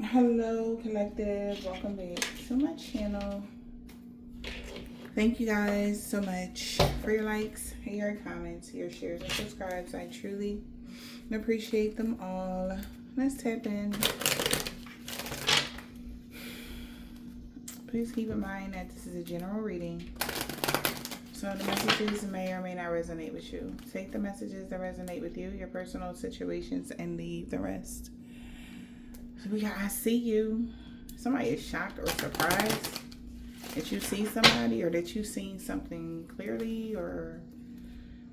Hello, collective. Welcome back to my channel. Thank you guys so much for your likes, your comments, your shares, and subscribes. I truly appreciate them all. Let's tap in. Please keep in mind that this is a general reading, so the messages may or may not resonate with you. Take the messages that resonate with you, your personal situations, and leave the rest. So we got I see you. Somebody is shocked or surprised that you see somebody, or that you've seen something clearly, or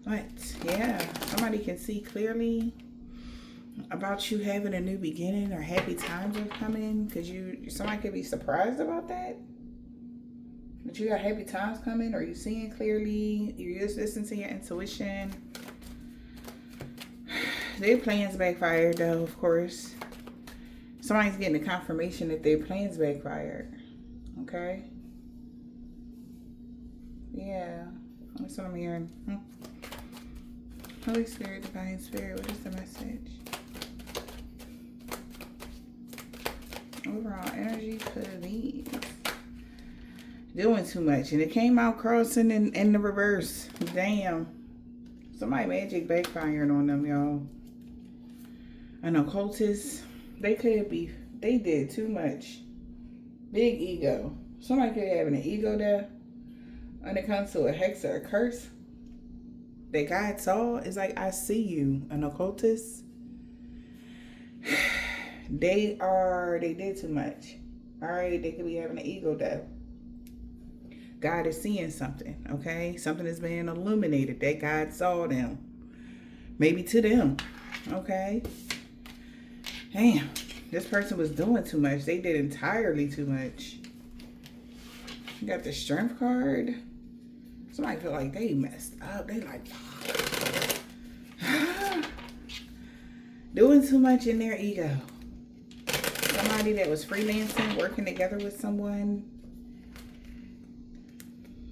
what? Yeah, somebody can see clearly about you having a new beginning, or happy times are coming, because somebody could be surprised about that. But you got happy times coming, or you seeing clearly, you're just listening to your intuition. Their plans backfired though, of course. Somebody's getting a confirmation that their plans backfired. Okay? Yeah. That's what I'm hearing. Holy Spirit, Divine Spirit, what is the message? Overall energy for these. Doing too much. And it came out crossing in the reverse. Damn. Somebody magic backfired on them, y'all. An occultist. They did too much. Big ego. Somebody could have an ego there. When it comes to a hex or a curse that God saw, it's like, I see you. An occultist. They did too much. Alright, they could be having an ego there. God is seeing something, okay? Something is being illuminated that God saw them. Maybe to them, okay? Damn, this person was doing too much. They did entirely too much. You got the Strength card. Somebody feel like they messed up. They like, doing too much in their ego. Somebody that was freelancing, working together with someone.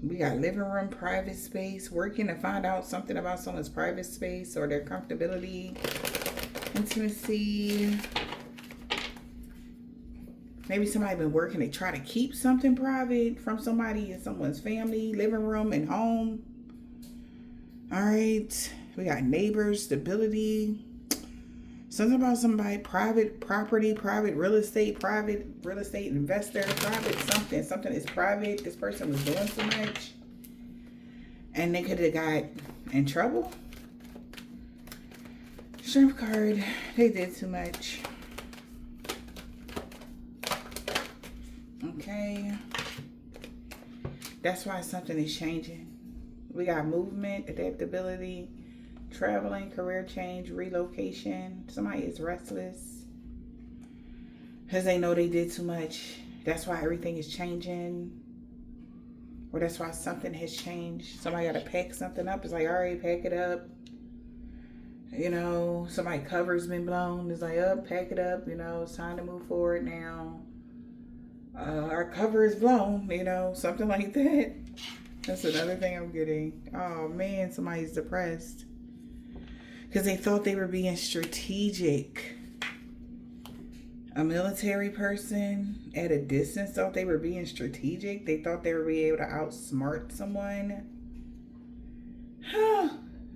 We got living room, private space, working to find out something about someone's private space or their comfortability, intimacy. Maybe somebody been working to try to keep something private from somebody in someone's family, living room and home. All right. We got neighbors, stability. Something about somebody, private property, private real estate investor, private something. Something is private. This person was doing too much. And they could have got in trouble. Strength card. They did too much. Okay. That's why something is changing. We got movement, adaptability, traveling, career change, relocation. Somebody is restless because they know they did too much. That's why everything is changing. Or that's why something has changed. Somebody got to pack something up. It's like, all right, pack it up. You know, somebody's cover's been blown. It's like, pack it up. You know, it's time to move forward now. Our cover is blown. You know, something like that. That's another thing I'm getting. Oh, man, somebody's depressed. Because they thought they were being strategic. A military person at a distance thought they were being strategic. They thought they were being able to outsmart someone.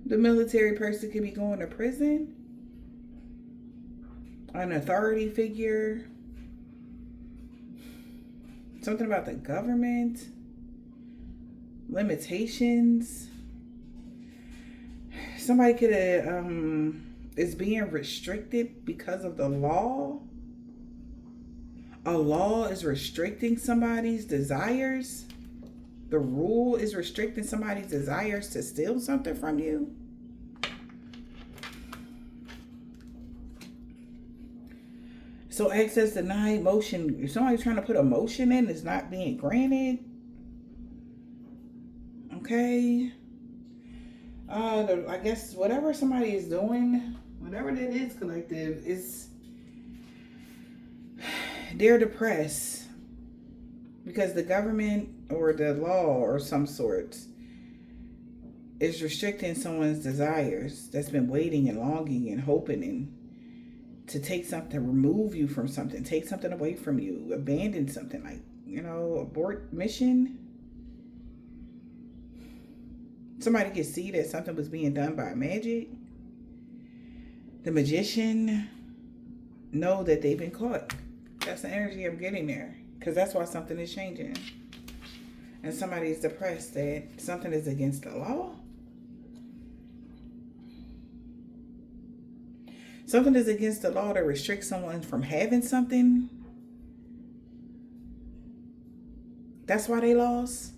The military person could be going to prison. An authority figure. Something about the government. Limitations. Somebody could have is being restricted because of the law. A law is restricting somebody's desires. The rule is restricting somebody's desires to steal something from you. So access denied, motion. If somebody's trying to put a motion in, it's not being granted. Okay. I guess whatever somebody is doing, whatever that is, collective, is they're depressed because the government or the law or some sort is restricting someone's desires that's been waiting and longing and hoping and to take something, remove you from something, take something away from you, abandon something, like, you know, abort mission. Somebody could see that something was being done by magic. The magician know that they've been caught. That's the energy I'm getting there. Because that's why something is changing. And somebody is depressed that something is against the law. Something is against the law to restrict someone from having something. That's why they lost.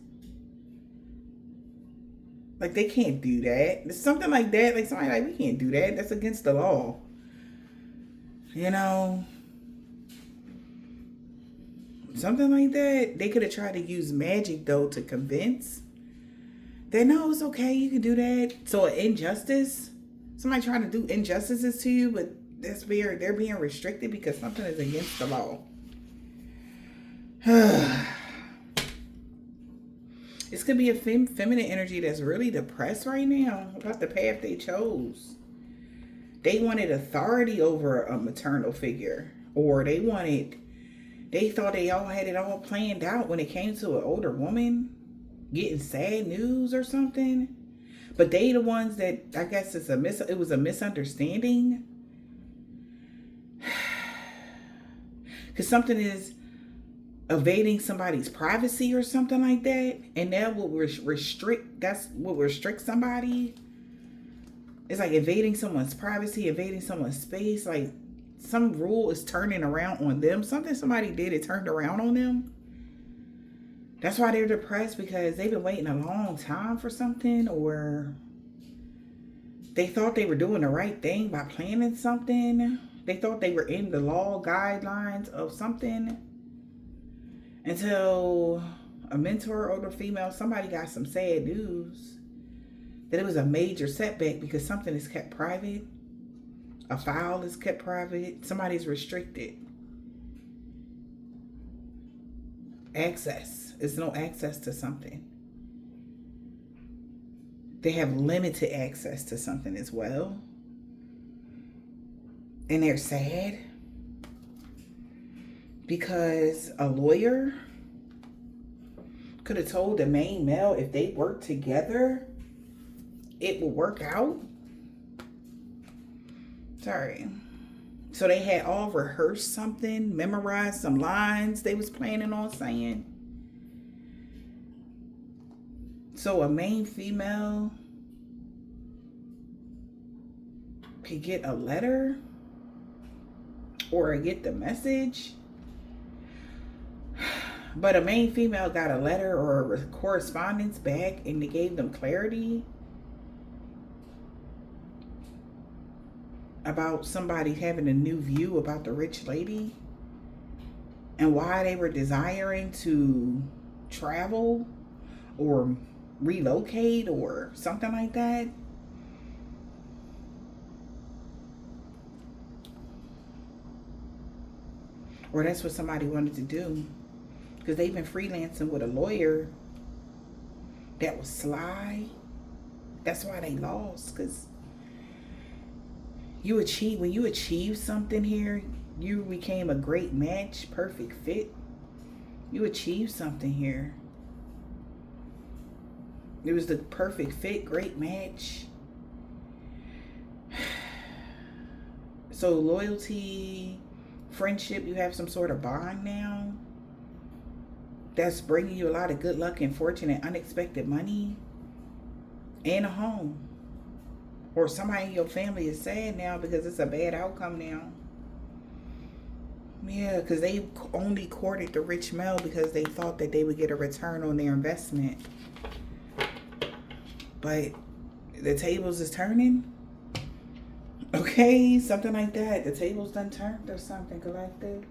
Like, they can't do that. It's something like that. Like, somebody like, we can't do that. That's against the law. You know? Something like that. They could have tried to use magic, though, to convince that, no, it's okay. You can do that. So, injustice. Somebody trying to do injustices to you, but they're being restricted because something is against the law. This could be a feminine energy that's really depressed right now about the path they chose. They wanted authority over a maternal figure. Or they thought they all had it all planned out when it came to an older woman getting sad news or something. But they the ones that, I guess it was a misunderstanding. Because something is evading somebody's privacy or something like that, and that will restrict. That's what restricts somebody. It's like invading someone's privacy, invading someone's space. Like, some rule is turning around on them. Something somebody did, it turned around on them. That's why they're depressed, because they've been waiting a long time for something, or they thought they were doing the right thing by planning something. They thought they were in the law guidelines of something. Until a mentor, older female, somebody got some sad news that it was a major setback because something is kept private. A file is kept private. Somebody's restricted. Access. There's no access to something. They have limited access to something as well. And they're sad because a lawyer could have told the main male if they work together, it will work out. Sorry. So they had all rehearsed something, memorized some lines they was planning on saying. So a main female could get a letter or get the message. But a main female got a letter or a correspondence back, and they gave them clarity about somebody having a new view about the rich lady and why they were desiring to travel or relocate or something like that. Or that's what somebody wanted to do. Because they've been freelancing with a lawyer that was sly. That's why they lost. Because when you achieve something here, you became a great match, perfect fit. You achieved something here. It was the perfect fit, great match. So loyalty, friendship, you have some sort of bond now. That's bringing you a lot of good luck and fortune and unexpected money and a home. Or somebody in your family is sad now because it's a bad outcome now. Yeah, because they only courted the rich male because they thought that they would get a return on their investment. But the tables is turning. Okay, something like that. The tables done turned or something, collective.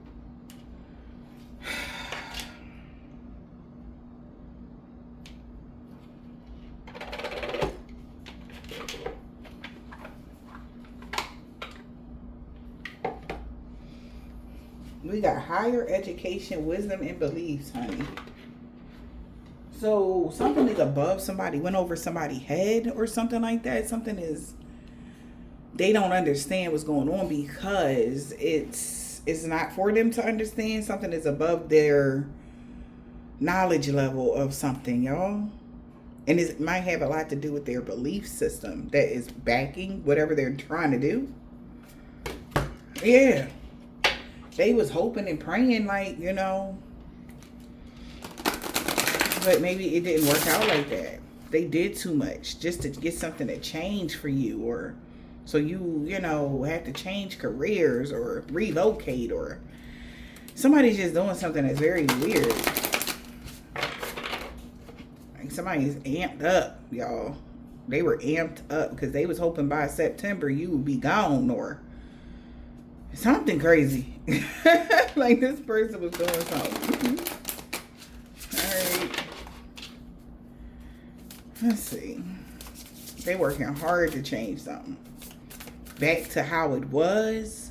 We got higher education, wisdom, and beliefs, honey. So something is above somebody, went over somebody's head or something like that. Something is they don't understand what's going on because it's not for them to understand. Something is above their knowledge level of something, y'all. And it might have a lot to do with their belief system that is backing whatever they're trying to do. Yeah. They was hoping and praying, like, you know, but maybe it didn't work out like that. They did too much just to get something to change for you, or so you know, have to change careers or relocate, or somebody's just doing something that's very weird. Like somebody's amped up, y'all. They were amped up because they was hoping by September you would be gone or something crazy. Like this person was doing something. Alright. Let's see. They working hard to change something. Back to how it was.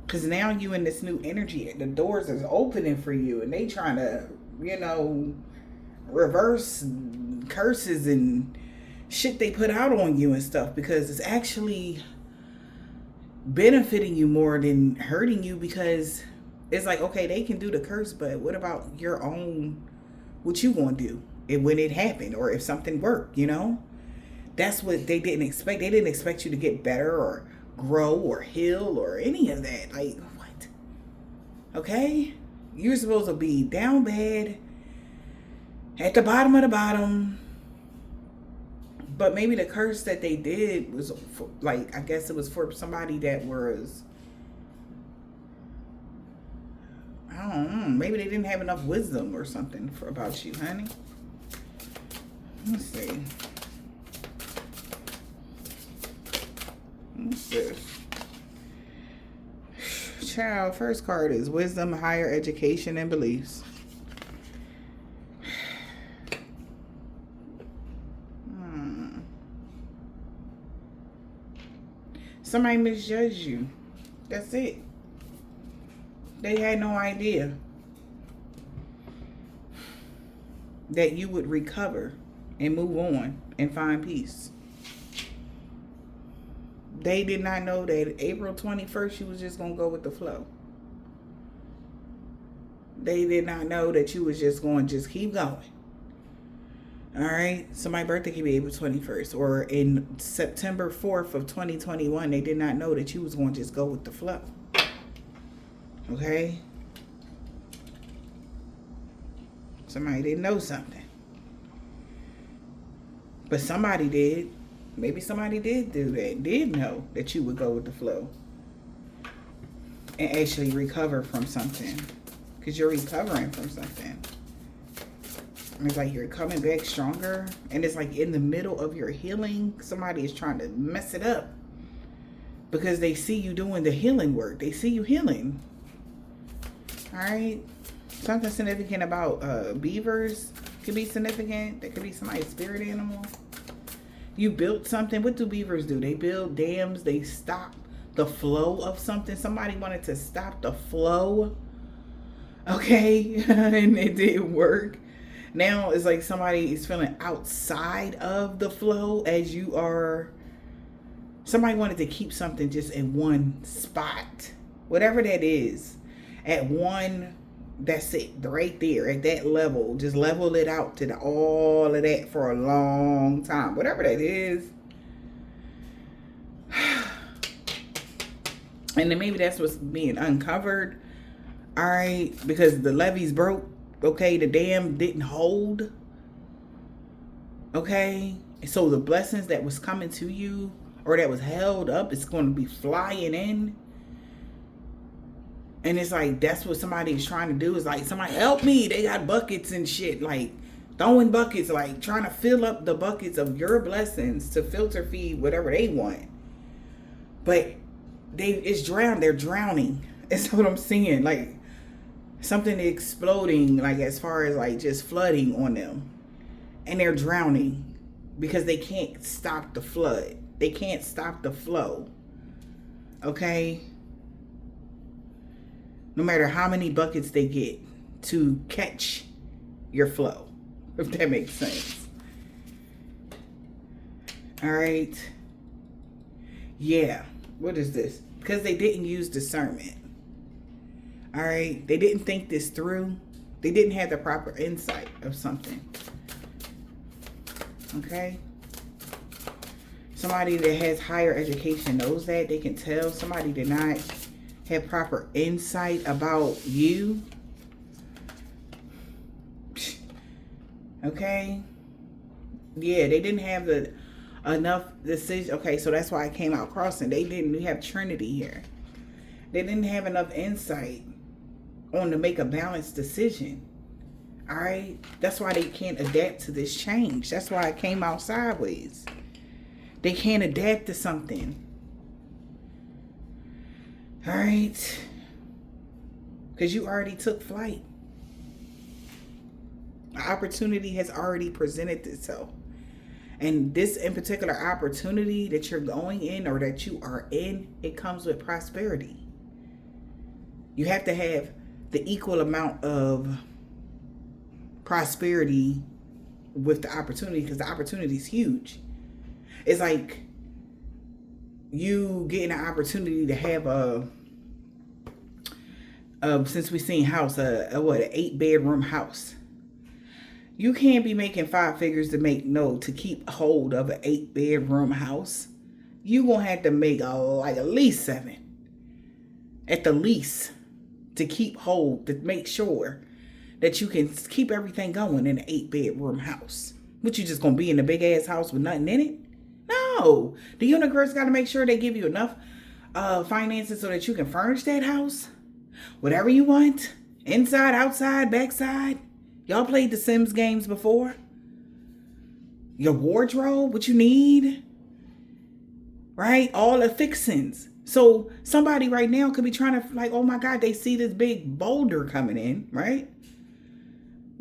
Because now you in this new energy. The doors is opening for you. And they trying to, you know, reverse curses and shit they put out on you and stuff. Because it's actually benefiting you more than hurting you, because it's like, okay, they can do the curse, but what about your own, what you gonna do when it happened, or if something worked, you know? That's what they didn't expect. They didn't expect you to get better or grow or heal or any of that. Like, what? Okay? You're supposed to be down bad, at the bottom of the bottom. But maybe the curse that they did was, for, like, I guess it was for somebody that was, I don't know, maybe they didn't have enough wisdom or something about you, honey. Let's see. What's this? Child, first card is wisdom, higher education, and beliefs. Somebody misjudged you. That's it. They had no idea that you would recover and move on and find peace. They did not know that April 21st you was just going to go with the flow. They did not know that you was just going to just keep going. All right, so my birthday could be April 21st, or in September 4th of 2021, they did not know that you was going to just go with the flow. Okay? Somebody didn't know something. But somebody did. Maybe somebody did do that, did know that you would go with the flow and actually recover from something, because you're recovering from something. It's like you're coming back stronger, and it's like in the middle of your healing, somebody is trying to mess it up because they see you doing the healing work. They see you healing. All right. Something significant about beavers could be significant. That could be somebody's spirit animal. You built something. What do beavers do? They build dams. They stop the flow of something. Somebody wanted to stop the flow. Okay. And it didn't work. Now it's like somebody is feeling outside of the flow as you are. Somebody wanted to keep something just in one spot. Whatever that is. At one, that's it. Right there. At that level. Just level it out to all of that for a long time. Whatever that is. And then maybe that's what's being uncovered. Alright. Because the levees broke. Okay, the dam didn't hold. Okay, so the blessings that was coming to you, or that was held up, it's going to be flying in. And it's like, that's what somebody is trying to do. Is like, somebody help me. They got buckets and shit, like throwing buckets, like trying to fill up the buckets of your blessings to filter feed whatever they want. But it's drowned. They're drowning. That's what I'm seeing. Like, something exploding, like as far as like just flooding on them. And they're drowning because they can't stop the flood. They can't stop the flow. Okay? No matter how many buckets they get to catch your flow. If that makes sense. Alright? Yeah. What is this? Because they didn't use discernment. All right. They didn't think this through. They didn't have the proper insight of something. Okay. Somebody that has higher education knows that. They can tell. Somebody did not have proper insight about you. Okay. Yeah, they didn't have the enough decision. Okay, so that's why I came out crossing. They didn't. We have Trinity here. They didn't have enough insight on to make a balanced decision. All right. That's why they can't adapt to this change. That's why I came out sideways. They can't adapt to something. All right. Because you already took flight. An opportunity has already presented itself. And this in particular opportunity that you're going in or that you are in, it comes with prosperity. You have to have the equal amount of prosperity with the opportunity, because the opportunity is huge. It's like you getting an opportunity to have since we've seen house, an 8-bedroom house. You can't be making 5 figures to keep hold of an 8-bedroom house. You gonna have to make like at least 7, at the least, to keep hold, to make sure that you can keep everything going in an 8-bedroom house. What, you just gonna be in a big ass house with nothing in it? No, the universe got to make sure they give you enough finances so that you can furnish that house, whatever you want, inside, outside, backside. Y'all played the Sims games before? Your wardrobe, what you need, right? All the fixings. So somebody right now could be trying to, like, oh my God, they see this big boulder coming in, right?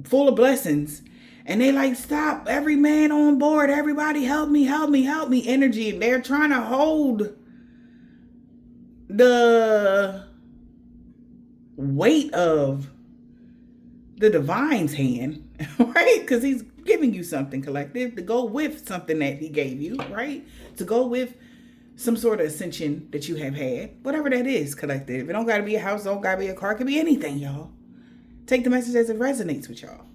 Full of blessings. And they like, stop, every man on board, everybody help me, help me, help me energy. And they're trying to hold the weight of the divine's hand, right? Because he's giving you something, collective, to go with something that he gave you, right? To go with some sort of ascension that you have had, whatever that is, collective. It don't got to be a house, don't got to be a car, it could be anything, y'all. Take the message as it resonates with y'all.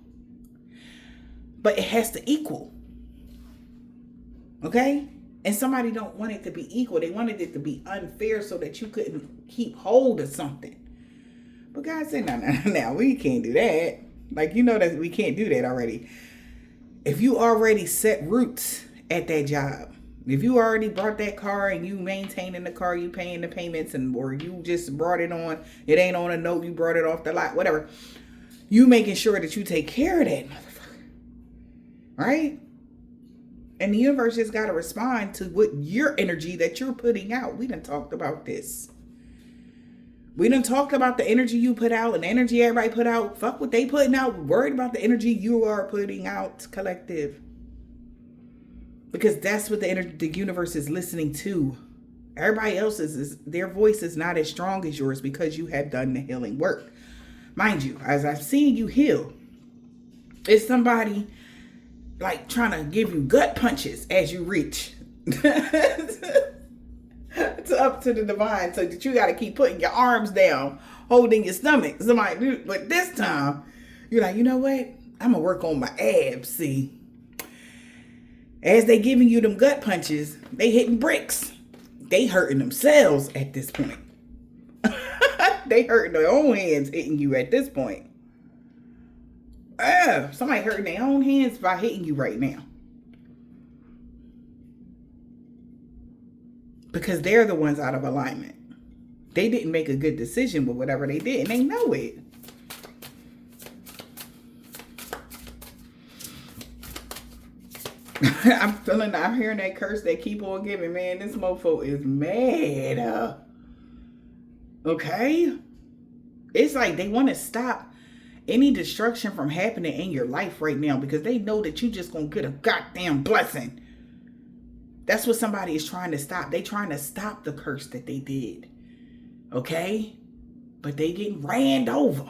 But it has to equal. Okay? And somebody don't want it to be equal. They wanted it to be unfair so that you couldn't keep hold of something. But God said, no, we can't do that. Like, you know that we can't do that already. If you already set roots at that job, if you already brought that car and you maintaining the car, you paying the payments, or you just brought it on, it ain't on a note, you brought it off the lot, whatever. You making sure that you take care of that motherfucker. Right? And the universe just got to respond to what your energy that you're putting out. We done talked about this. We done talked about the energy you put out and the energy everybody put out. Fuck what they putting out. Worried about the energy you are putting out, collective. Because that's what the universe is listening to. Everybody else's, their voice is not as strong as yours because you have done the healing work. Mind you, as I've seen you heal, it's somebody like trying to give you gut punches as you reach up to the divine, so that you got to keep putting your arms down, holding your stomach. Somebody, but this time, you're like, you know what? I'm gonna work on my abs. See, as they giving you them gut punches, they hitting bricks. They hurting themselves at this point. They hurting their own hands hitting you at this point. Somebody hurting their own hands by hitting you right now. Because they're the ones out of alignment. They didn't make a good decision with whatever they did, and they know it. I'm hearing that curse they keep on giving, man. This mofo is mad. Okay? It's like they want to stop any destruction from happening in your life right now because they know that you just gonna get a goddamn blessing. That's what somebody is trying to stop. They trying to stop the curse that they did. Okay? But they getting ran over.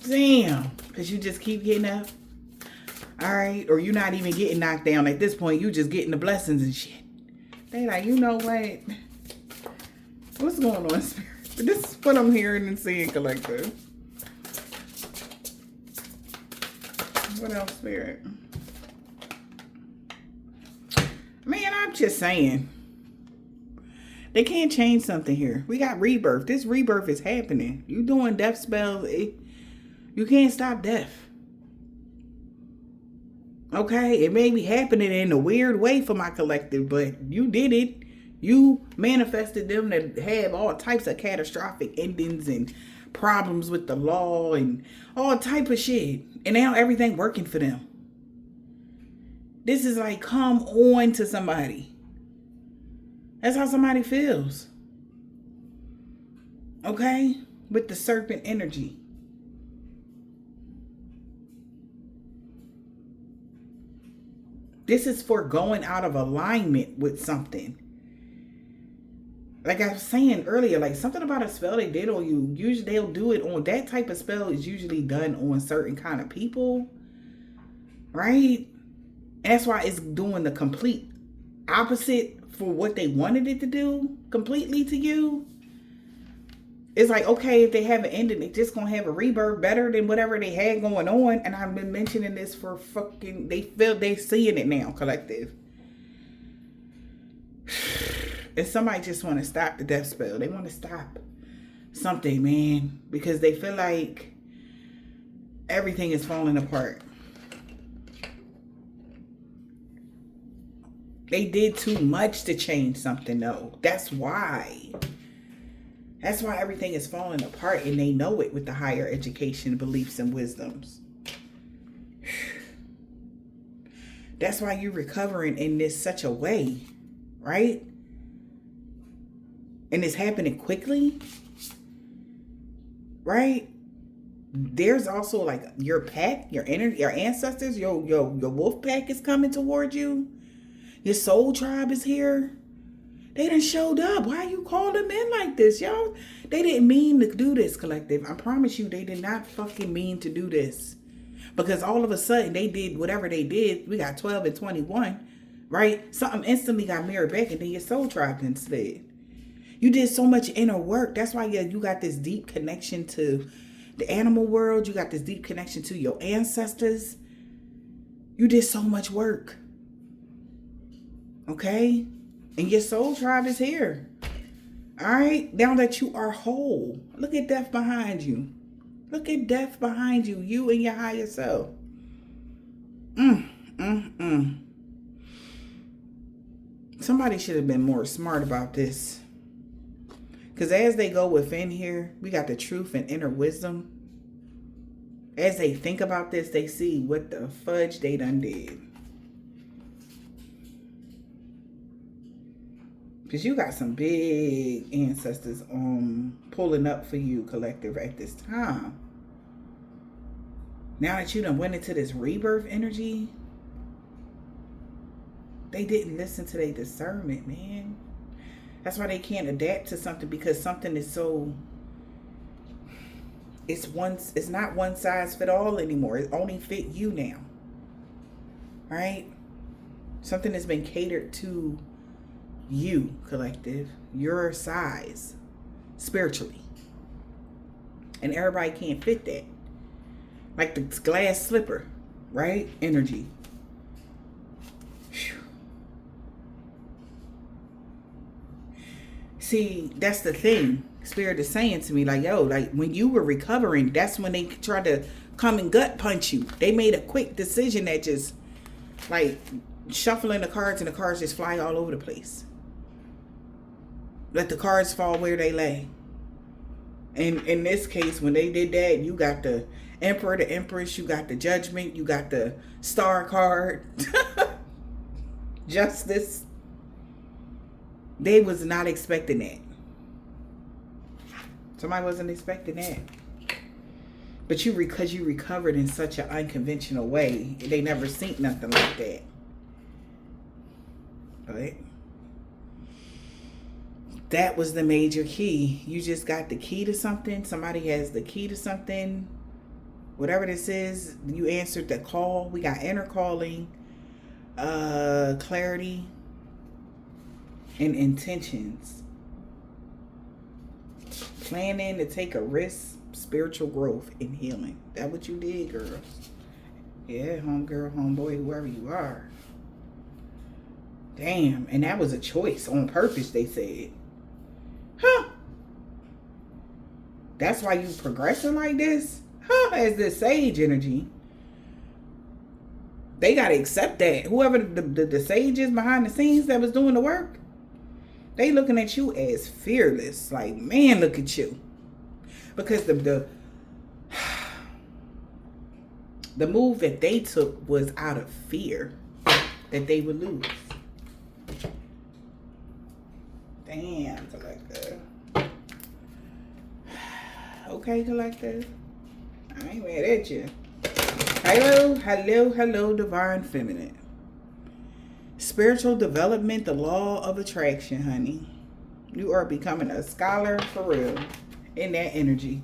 Damn. Because you just keep getting up. All right? Or you're not even getting knocked down at this point. You just getting the blessings and shit. They like, you know what? What's going on, Spirit? This is what I'm hearing and seeing, collective. What else, Spirit? Man, I'm just saying. They can't change something here. We got rebirth. This rebirth is happening. You doing death spells. You can't stop death. Okay? It may be happening in a weird way for my collective, but you did it. You manifested them to have all types of catastrophic endings and problems with the law and all type of shit. And now everything working for them. This is like, come on to somebody. That's how somebody feels. Okay? With the serpent energy. This is for going out of alignment with something. Like I was saying earlier, like something about a spell they did on you. Usually they'll do it on that type of spell is usually done on certain kind of people. Right? And that's why it's doing the complete opposite for what they wanted it to do completely to you. It's like, okay, if they have an ending, they're just going to have a rebirth better than whatever they had going on. And I've been mentioning this for fucking, they seeing it now, collective. And somebody just want to stop the death spell. They want to stop something, man. Because they feel like everything is falling apart. They did too much to change something, though. That's why. That's why everything is falling apart. And they know it with the higher education, beliefs, and wisdoms. That's why you're recovering in this such a way. Right? And it's happening quickly. Right? There's also like your pack, your energy, your ancestors, your wolf pack is coming toward you. Your soul tribe is here. They done showed up. Why you call them in like this, y'all? They didn't mean to do this, collective. I promise you, they did not fucking mean to do this. Because all of a sudden, they did whatever they did. We got 12 and 21, right? Something instantly got mirrored back and then your soul tribe instead. You did so much inner work. That's why you got this deep connection to the animal world. You got this deep connection to your ancestors. You did so much work. Okay? And your soul tribe is here. All right? Now that you are whole. Look at death behind you. Look at death behind you. You and your higher self. Somebody should have been more smart about this. Because as they go within here, we got the truth and inner wisdom. As they think about this, they see what the fudge they done did. Because you got some big ancestors pulling up for you, collective, at this time. Now that you done went into this rebirth energy, they didn't listen to their discernment, man. That's why they can't adapt to something, because something is so... It's not one size fit all anymore. It only fit you now. Right? Something has been catered to you, collective, your size, spiritually. And everybody can't fit that. Like the glass slipper, right? Energy. Whew. See, that's the thing. Spirit is saying to me, like, yo, like when you were recovering, that's when they tried to come and gut punch you. They made a quick decision that just, like, shuffling the cards and the cards just fly all over the place. Let the cards fall where they lay. And in this case, when they did that, you got the Emperor, the Empress, you got the Judgment, you got the Star card. Justice. They was not expecting that. Somebody wasn't expecting that. But because you recovered in such an unconventional way, they never seen nothing like that. Right? That was the major key. You just got the key to something. Somebody has the key to something Whatever this is, you answered the call. We got inner calling, clarity, and intentions. Planning to take a risk, spiritual growth, and healing. That what you did, girls. Yeah, homegirl, homeboy, whoever you are. Damn, and that was a choice on purpose, they said. Huh. That's why you progressing like this? Huh, as this sage energy. They got to accept that. Whoever the sage is behind the scenes that was doing the work, they looking at you as fearless. Like, man, look at you. Because the move that they took was out of fear that they would lose. Damn, collector. Okay, collector. I ain't mad at you. Hello, hello, hello, divine feminine. Spiritual development, the law of attraction, honey. You are becoming a scholar for real in that energy.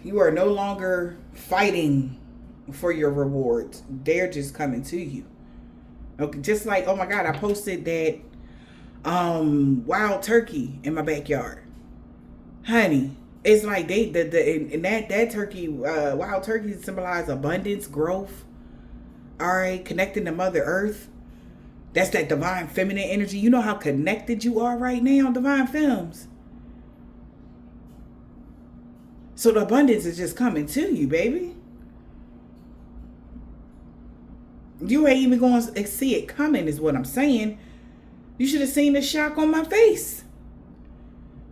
You are no longer fighting for your rewards. They're just coming to you. Okay, just like, oh my God, I posted that wild turkey in my backyard. Honey, it's like that turkey, wild turkey symbolize abundance, growth. All right, connecting to Mother Earth. That's that divine feminine energy. You know how connected you are right now, divine films. So the abundance is just coming to you, baby. You ain't even going to see it coming, is what I'm saying. You should have seen the shock on my face.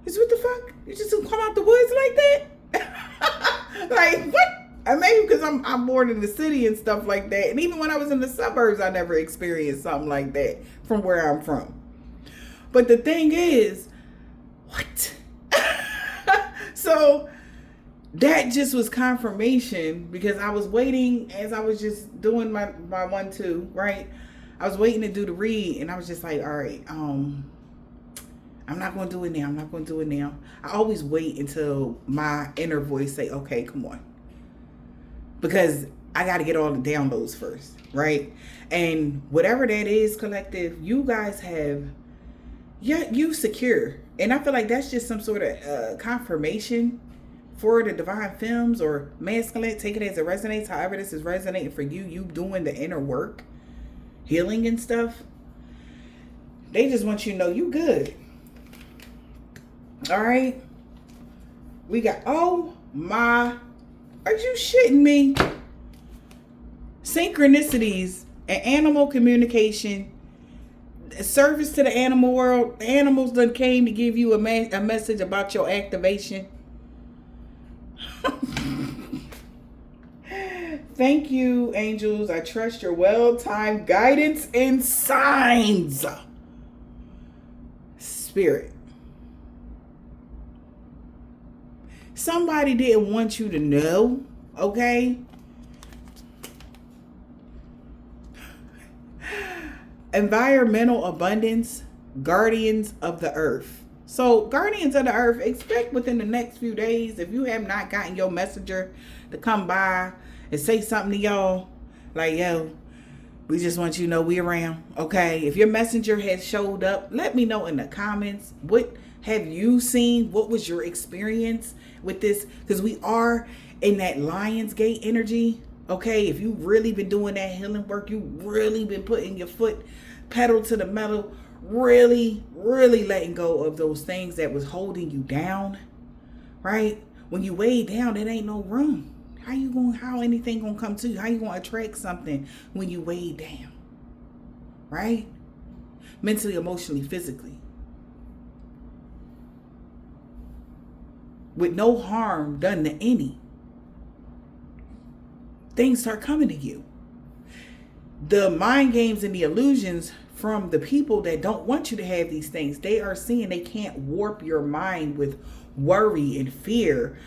It's what the fuck? You just come out the woods like that? Like, what? Maybe because I'm born in the city and stuff like that. And even when I was in the suburbs, I never experienced something like that from where I'm from. But the thing is, what? So that just was confirmation, because I was waiting as I was just doing my 1-2, right? I was waiting to do the read, and I was just like, all right, I'm not going to do it now. I'm not going to do it now. I always wait until my inner voice say, okay, come on. Because I got to get all the downloads first, right? And whatever that is, collective, you guys have, you secure. And I feel like that's just some sort of confirmation for the divine films or masculine. Take it as it resonates. However this is resonating for you, you doing the inner work, healing and stuff. They just want you to know you good. All right. We got, oh my, are you shitting me? Synchronicities and animal communication, service to the animal world. The animals done came to give you a message about your activation. Thank you, angels. I trust your well-timed guidance and signs. Spirit. Somebody didn't want you to know, okay? Environmental abundance, guardians of the earth. So, guardians of the earth, expect within the next few days, if you have not gotten your messenger to come by and say something to y'all, like, yo, we just want you to know we around, okay? If your messenger has showed up, let me know in the comments. What have you seen? What was your experience with this? Because we are in that Lionsgate energy, okay? If you've really been doing that healing work, you've really been putting your foot pedal to the metal, really, really letting go of those things that was holding you down, right? When you weigh down, there ain't no room. How anything gonna come to you? How you gonna attract something when you weigh down, right? Mentally, emotionally, physically. With no harm done to any. Things start coming to you. The mind games and the illusions from the people that don't want you to have these things, they are seeing they can't warp your mind with worry and fear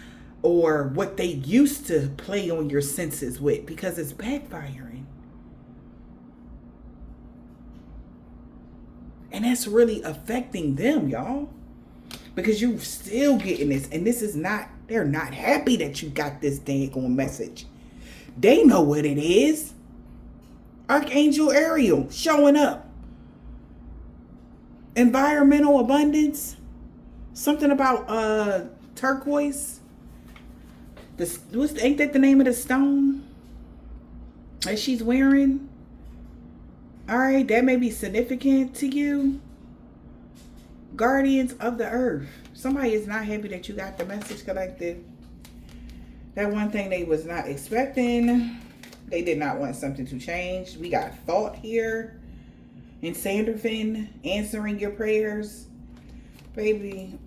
or what they used to play on your senses with, because it's backfiring. And that's really affecting them, y'all. Because you're still getting this. And this is not They're not happy that you got this daggone message. They know what it is. Archangel Ariel showing up. Environmental abundance. Something about turquoise. Ain't that the name of the stone that she's wearing? All right, that may be significant to you. Guardians of the earth. Somebody is not happy that you got the message, collective. That one thing they was not expecting. They did not want something to change. We got thought here in Sanderfin answering your prayers, baby,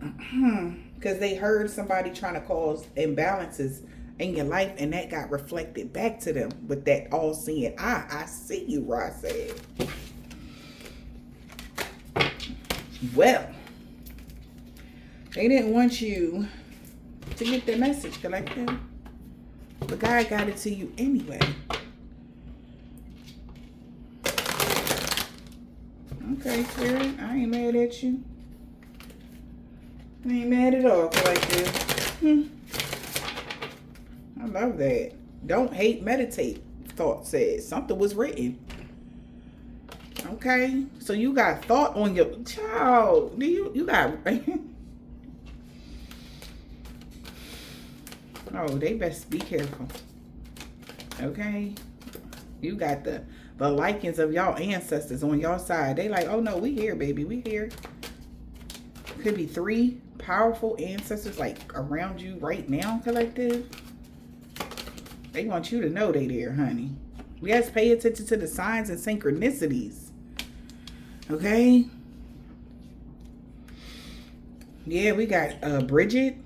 because they heard somebody trying to cause imbalances in your life, and that got reflected back to them with that all-seeing eye. I see you, Ra said. Well, they didn't want you to get the message, collective. But God got it to you anyway. Okay, Spirit, I ain't mad at you. I ain't mad at all, collective. I love that. Don't hate, meditate, thought says. Something was written. Okay, so you got thought on your child. Do you got oh, they best be careful. Okay, you got the likings of y'all ancestors on y'all side. They like, oh no, we here, baby, we here. Could be 3 powerful ancestors like around you right now, collective. They want you to know they there, honey. Yes, pay attention to the signs and synchronicities. Okay. Yeah, we got Bridget.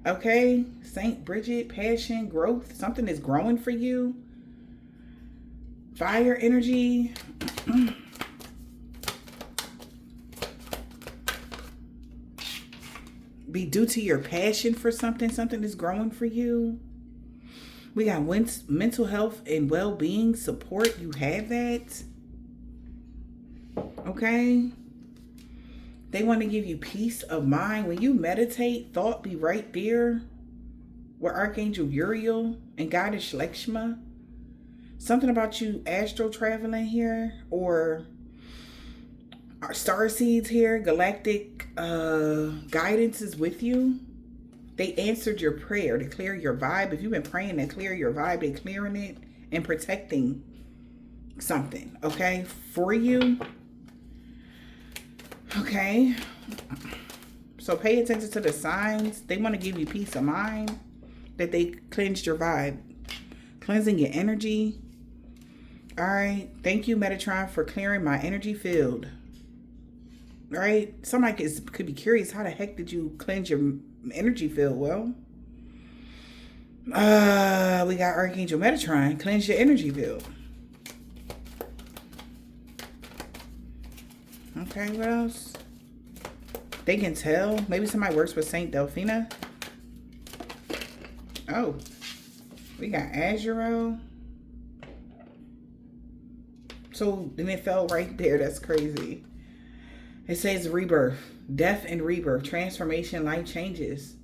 Okay. Saint Bridget, passion, growth. Something is growing for you. Fire energy. Be due to your passion for something. Something is growing for you. We got mental health and well-being support. You have that. Okay. They want to give you peace of mind. When you meditate, thought be right there with Archangel Uriel and Goddess Lakshma. Something about you astral traveling here, or our star seeds here, galactic guidance is with you. They answered your prayer to clear your vibe. If you've been praying to clear your vibe, they're clearing it and protecting something, okay, for you. Okay. So pay attention to the signs. They want to give you peace of mind that they cleansed your vibe. Cleansing your energy. All right. Thank you, Metatron, for clearing my energy field. All right. Somebody could be curious, how the heck did you cleanse your energy field? Well, we got Archangel Metatron, cleanse your energy field. Okay, what else? They can tell. Maybe somebody works with Saint Delphina. Oh, we got Azuro. So, and it fell right there. That's crazy. It says rebirth, death and rebirth, transformation, life changes.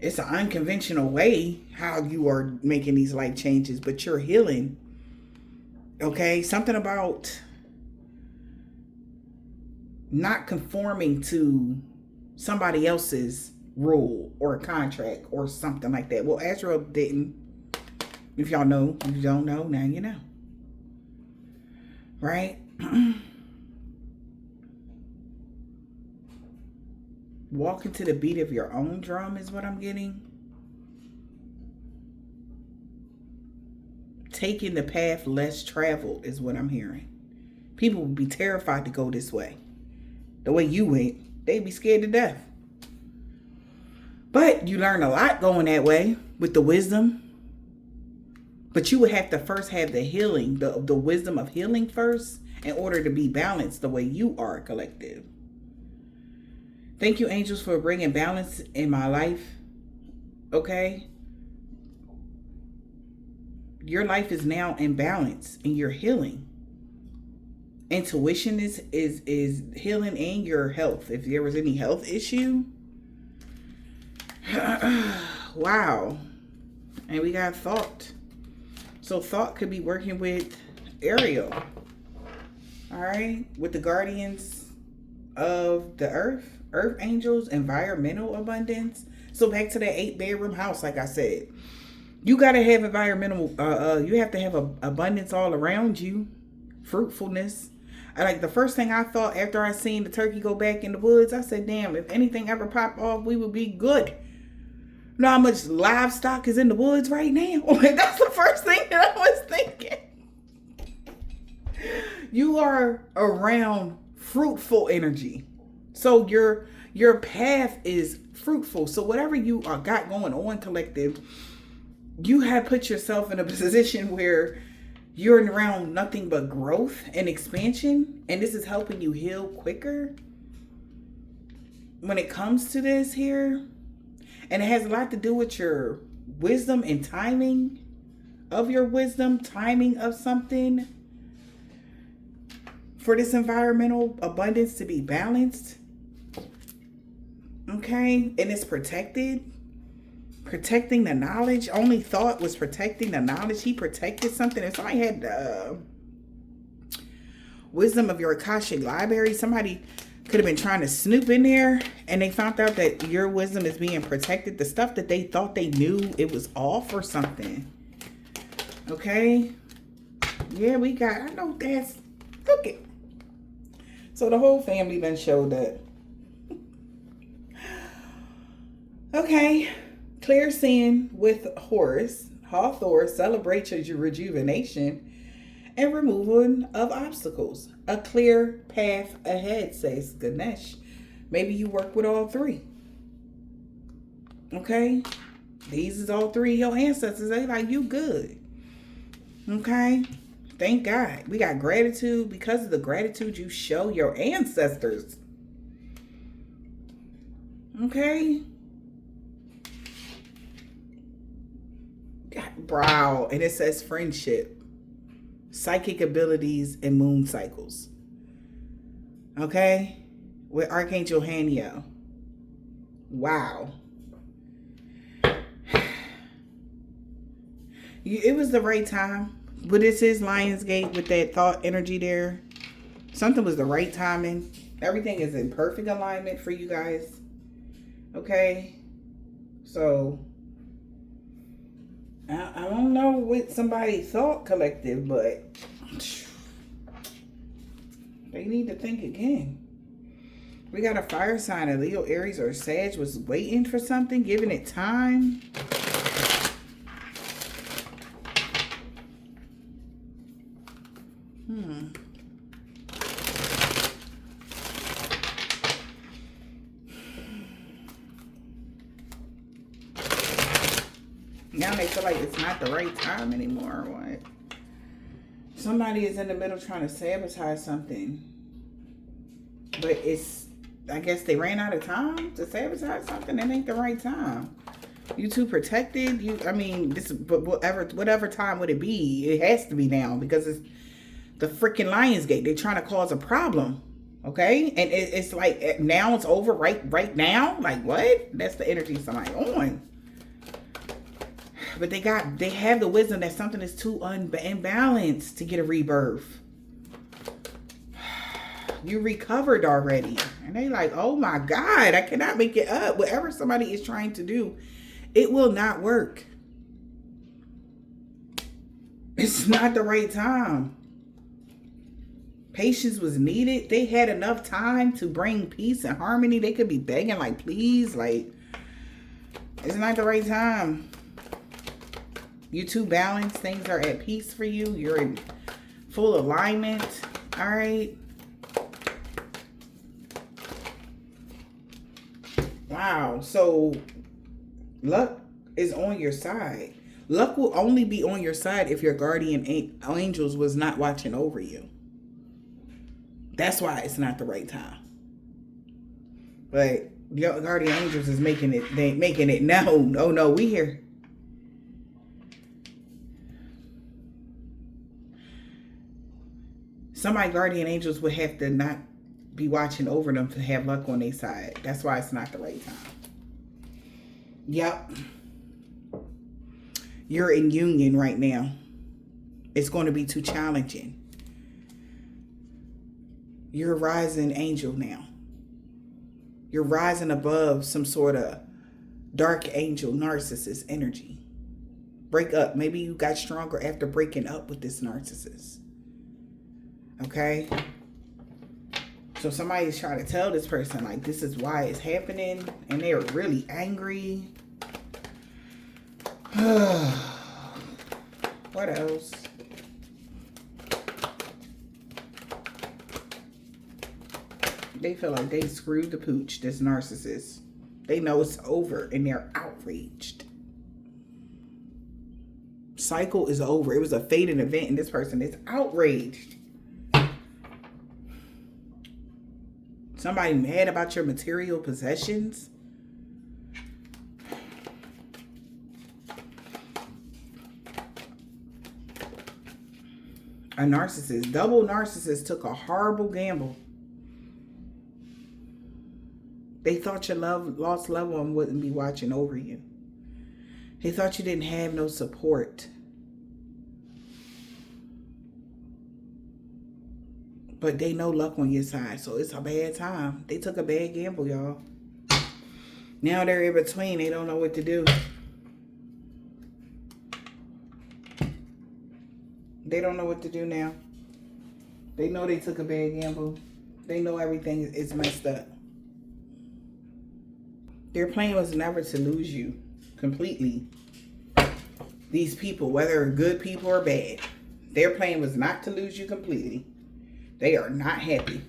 It's an unconventional way how you are making these life changes, but you're healing. Okay, something about not conforming to somebody else's rule or contract or something like that. Well, Azrael didn't. If y'all know, if you don't know, now you know. Right? Walking to the beat of your own drum is what I'm getting. Taking the path less traveled is what I'm hearing. People would be terrified to go this way. The way you went, they'd be scared to death. But you learn a lot going that way with the wisdom. But you would have to first have the healing, the wisdom of healing first in order to be balanced the way you are, collective. Thank you, angels, for bringing balance in my life. Okay? Your life is now in balance and you're healing. Intuition is healing, and your health. If there was any health issue, Wow. And we got thought. So thought could be working with Ariel. All right. With the guardians of the earth angels, environmental abundance. So back to that 8-bedroom house, like I said, you got to have environmental, you have to have abundance all around you. Fruitfulness. Like the first thing I thought after I seen the turkey go back in the woods, I said, damn, if anything ever pop off, we would be good. You know how much livestock is in the woods right now? Like, that's the first thing that I was thinking. You are around fruitful energy. So your path is fruitful. So whatever you got going on, collective, you have put yourself in a position where you're around nothing but growth and expansion. And this is helping you heal quicker when it comes to this here. And it has a lot to do with your wisdom and timing of your wisdom, timing of something. For this environmental abundance to be balanced. Okay? And it's protected. Protecting the knowledge. Only thought was protecting the knowledge. He protected something. If somebody had wisdom of your Akashic library, somebody could have been trying to snoop in there and they found out that your wisdom is being protected. The stuff that they thought they knew, it was off or something. Okay? Yeah, we got, I know that's, look it. So the whole family done showed up. Okay. Clear sin with Horus. Hawthorne celebrates your rejuvenation and removal of obstacles. A clear path ahead, says Ganesh. Maybe you work with all three. Okay? These is all three of your ancestors. They like, you good. Okay? Thank God. We got gratitude because of the gratitude you show your ancestors. Okay? Brow. And it says friendship, psychic abilities, and moon cycles. Okay? With Archangel Haniel. Wow. It was the right time. But this is Lionsgate with that thought energy there. Something was the right timing. Everything is in perfect alignment for you guys. Okay? So, I don't know what somebody thought, collective, but they need to think again. We got a fire sign. A Leo, Aries, or Sag was waiting for something, giving it time. Now they feel like it's not the right time anymore or what? Somebody is in the middle trying to sabotage something. But it's, I guess they ran out of time to sabotage something. It ain't the right time. You too protected. I mean, this, but whatever time would it be? It has to be now because it's the freaking Lionsgate. They're trying to cause a problem. Okay? And it's like, now it's over right now? Like, what? That's the energy somebody on. But they have the wisdom that something is too imbalanced to get a rebirth. You recovered already. And they like, oh my God, I cannot make it up. Whatever somebody is trying to do, it will not work. It's not the right time. Patience was needed. They had enough time to bring peace and harmony. They could be begging like, please, like, it's not the right time. You two balanced. Things are at peace for you. You're in full alignment. All right. Wow. So luck is on your side. Luck will only be on your side if your guardian angels was not watching over you. That's why it's not the right time. But your guardian angels is making it known. Oh no, we here. Somebody guardian angels would have to not be watching over them to have luck on their side. That's why it's not the right time. Yep. You're in union right now. It's going to be too challenging. You're a rising angel now. You're rising above some sort of dark angel narcissist energy. Break up. Maybe you got stronger after breaking up with this narcissist. Okay? So somebody's trying to tell this person, like, this is why it's happening, and they're really angry. What else? They feel like they screwed the pooch, this narcissist. They know it's over, and they're outraged. Cycle is over. It was a fading event, and this person is outraged. Somebody mad about your material possessions. A narcissist, double narcissist, took a horrible gamble. They thought your lost loved one wouldn't be watching over you. They thought you didn't have no support. But they know luck on your side, so it's a bad time. They took a bad gamble, y'all. Now they're in between. They don't know what to do. They don't know what to do now. They know they took a bad gamble. They know everything is messed up. Their plan was never to lose you completely. These people, whether good people or bad, their plan was not to lose you completely. They are not happy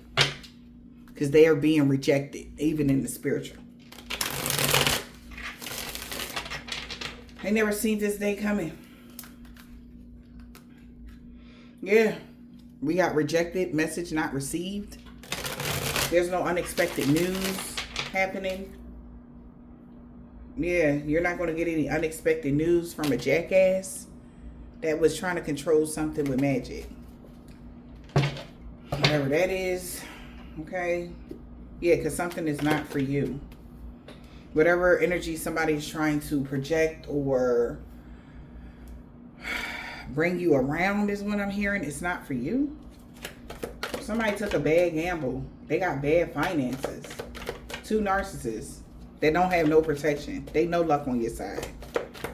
because they are being rejected, even in the spiritual. They never seen this day coming. Yeah, we got rejected, message not received. There's no unexpected news happening. Yeah, you're not going to get any unexpected news from a jackass that was trying to control something with magic. Whatever that is, okay? Yeah, because something is not for you. Whatever energy somebody's trying to project or bring you around is what I'm hearing. It's not for you. Somebody took a bad gamble. They got bad finances. Two narcissists. They don't have no protection. They know luck on your side.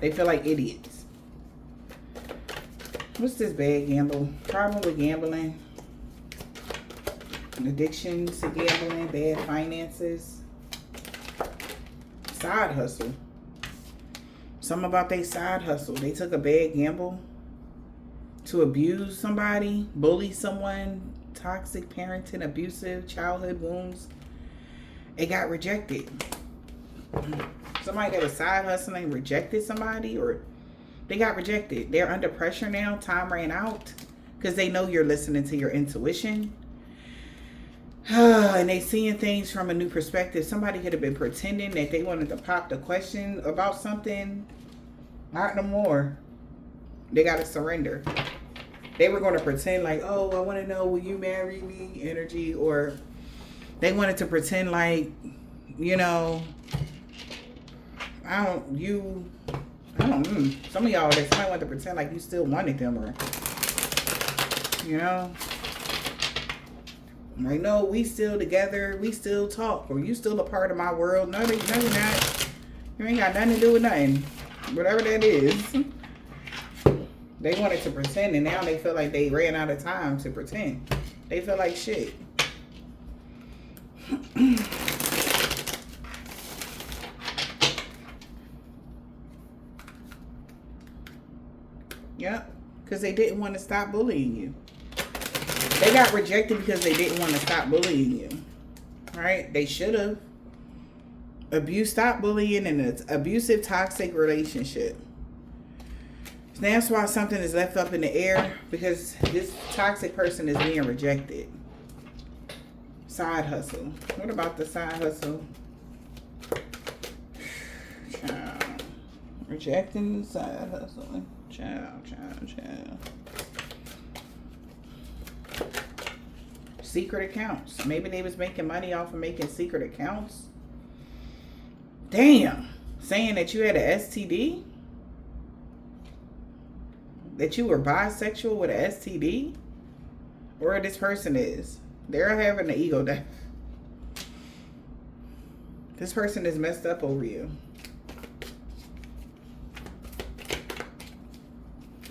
They feel like idiots. What's this bad gamble? Problem with gambling. Addiction to gambling. Bad finances. Side hustle. Something about their side hustle. They took a bad gamble to abuse somebody, bully someone, toxic parenting, abusive childhood wounds. It got rejected. Somebody that was side hustling rejected somebody, or they got rejected. They're under pressure now. Time ran out because they know you're listening to your intuition. And they seeing things from a new perspective. Somebody could have been pretending that they wanted to pop the question about something. Not no more. They got to surrender. They were going to pretend like, oh, I want to know, will you marry me energy? Or they wanted to pretend like, you know, some of y'all, they might want to pretend like you still wanted them, or, you know, like, no, we still together, we still talk, or you still a part of my world. No, you're not. You ain't got nothing to do with nothing. Whatever that is. They wanted to pretend, and now they feel like they ran out of time to pretend. They feel like shit. Yep, because they didn't want to stop bullying you. They got rejected because they didn't want to stop bullying you. Right? They should have. Stop bullying in an abusive, toxic relationship. That's why something is left up in the air, because this toxic person is being rejected. Side hustle. What about the side hustle? Child. Rejecting the side hustle. Child. Secret accounts. Maybe they was making money off of making secret accounts. Damn. saying that you had an STD, that you were bisexual with an STD, or this person is. They're having an ego death. This person is messed up over you.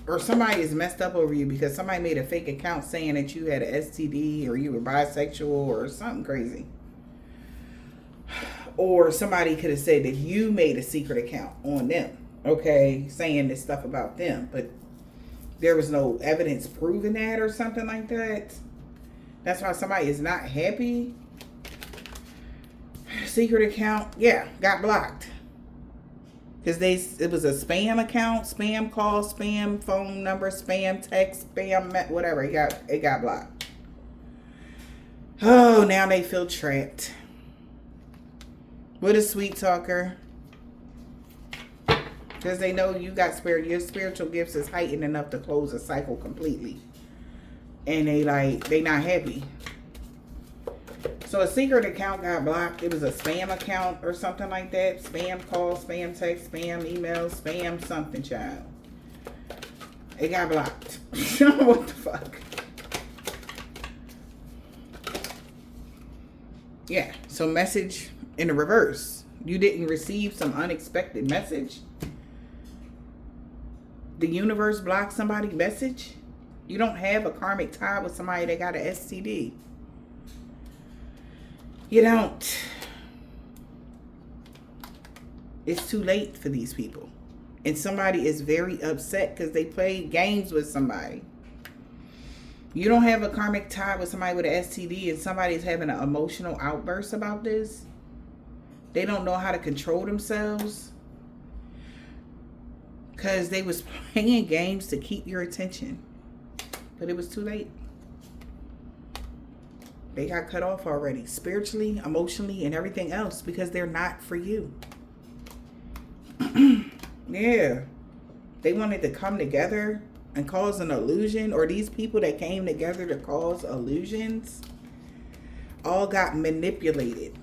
Or somebody is messed up over you because somebody made a fake account saying that you had an STD or you were bisexual or something crazy. Or somebody could have said that you made a secret account on them, okay, saying this stuff about them, but there was no evidence proving that or something like that. That's why somebody is not happy. Secret account, yeah, got blocked. Because it was a spam account, spam call, spam phone number, spam text, spam whatever. It got blocked. Oh, now they feel trapped. With a sweet talker. Because they know you got your spiritual gifts is heightened enough to close a cycle completely. And they not happy. So a secret account got blocked. It was a spam account or something like that. Spam call, spam text, spam email, spam something, child. It got blocked. What the fuck? Yeah, so message in the reverse. You didn't receive some unexpected message. The universe blocked somebody's message. You don't have a karmic tie with somebody that got an STD. You don't. It's too late for these people. And somebody is very upset because they played games with somebody. You don't have a karmic tie with somebody with an STD and somebody's having an emotional outburst about this. They don't know how to control themselves. Because they was playing games to keep your attention. But it was too late. They got cut off already, spiritually, emotionally, and everything else because they're not for you. Yeah. They wanted to come together and cause an illusion, or these people that came together to cause illusions all got manipulated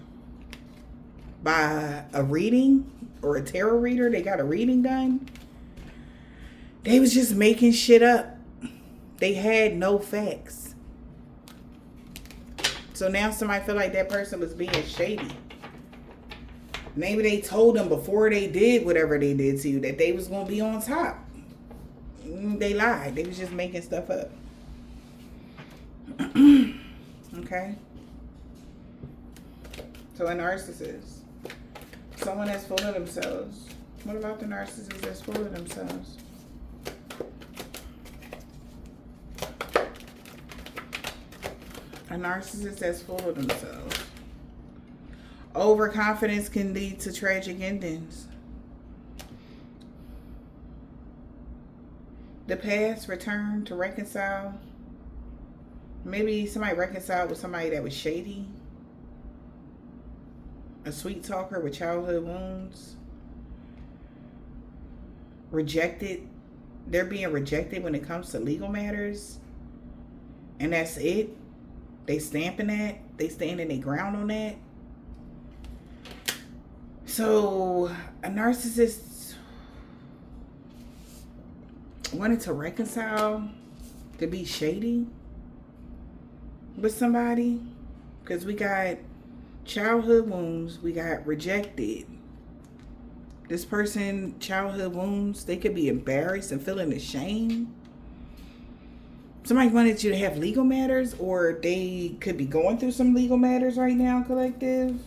by a reading or a tarot reader. They got a reading done. They was just making shit up. They had no facts. So now somebody feel like that person was being shady. Maybe they told them before they did whatever they did to you that they was going to be on top. They lied. They was just making stuff up. Okay? So a narcissist. Someone that's full of themselves. What about the narcissist that's full of themselves? A narcissist that's full of themselves. Overconfidence can lead to tragic endings. The past, return to reconcile. Maybe somebody reconciled with somebody that was shady. A sweet talker with childhood wounds. Rejected. They're being rejected when it comes to legal matters. And that's it. They stamping that. They standing their ground on that. So a narcissist wanted to reconcile, to be shady with somebody. Because we got childhood wounds. We got rejected. This person, childhood wounds, they could be embarrassed and feeling ashamed. Somebody wanted you to have legal matters, or they could be going through some legal matters right now, collective.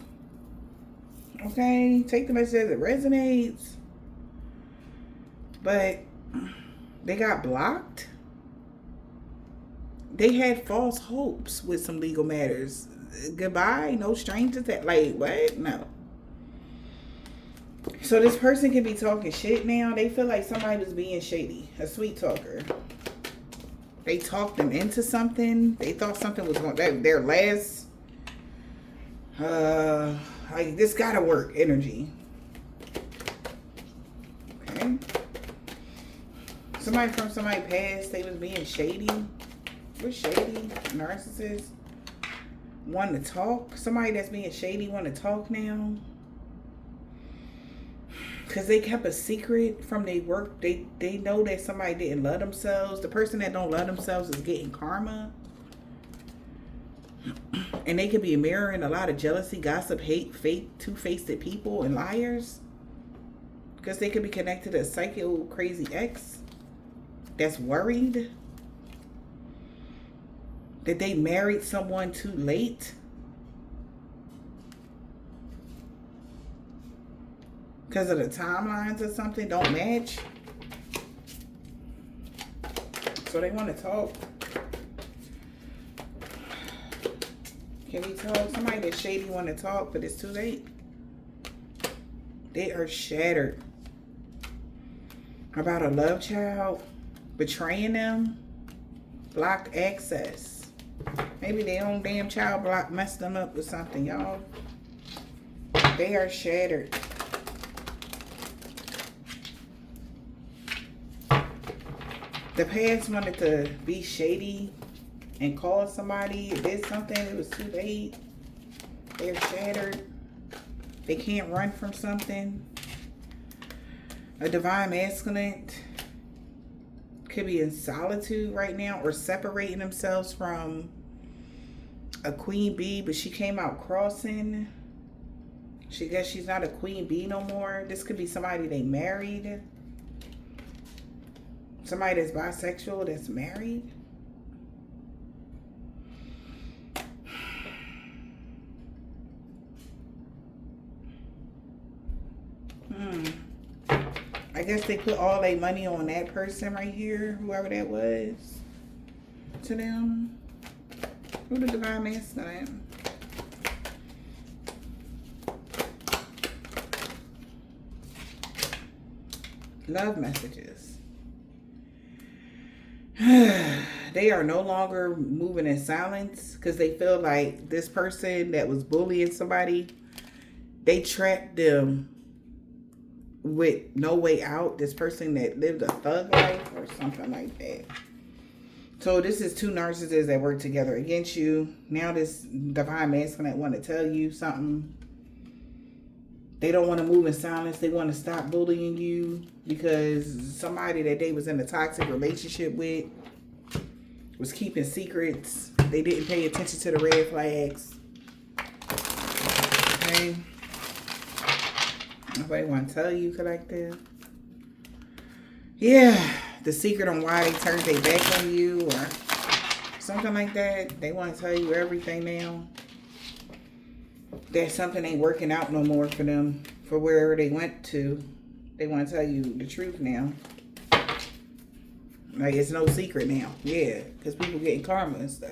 Okay, take the message as it resonates. But they got blocked. They had false hopes with some legal matters. Goodbye, no strangers. Like, what? No. So this person can be talking shit now. They feel like somebody was being shady. A sweet talker. They talked them into something. They thought something was going. Their last, like this gotta work energy. Okay. Somebody from somebody past. They was being shady. What's shady? Narcissist. Want to talk. Somebody that's being shady want to talk now. Because they kept a secret from their work. They know that somebody didn't love themselves. The person that don't love themselves is getting karma. And they could be mirroring a lot of jealousy, gossip, hate, fake, two-faced people, and liars. Because they could be connected to a psycho crazy ex that's worried that they married someone too late. Because of the timelines or something don't match. So they want to talk. Can we talk? Somebody that's shady want to talk, but it's too late. They are shattered about a love child betraying them, blocked access. Maybe their own damn child messed them up with something, y'all. They are shattered. The past wanted to be shady and call somebody, did something, it was too late. They're shattered. They can't run from something. A divine masculine could be in solitude right now or separating themselves from a queen bee, but she came out crossing. She guess she's not a queen bee no more. This could be somebody they married. Somebody that's bisexual that's married. I guess they put all their money on that person right here, whoever that was, to them. Who the divine masculine? Love messages. They are no longer moving in silence because they feel like this person that was bullying somebody, they trapped them with no way out. This person that lived a thug life or something like that. So this is two narcissists that work together against you. Now this divine masculine want to tell you something. They don't want to move in silence. They want to stop bullying you because somebody that they was in a toxic relationship with was keeping secrets. They didn't pay attention to the red flags. Okay. Nobody want to tell you, collective. Yeah. The secret on why they turned their back on you or something like that. They want to tell you everything now. That something ain't working out no more for them. For wherever they went to. They want to tell you the truth now. Like it's no secret now. Yeah. Because people getting karma and stuff.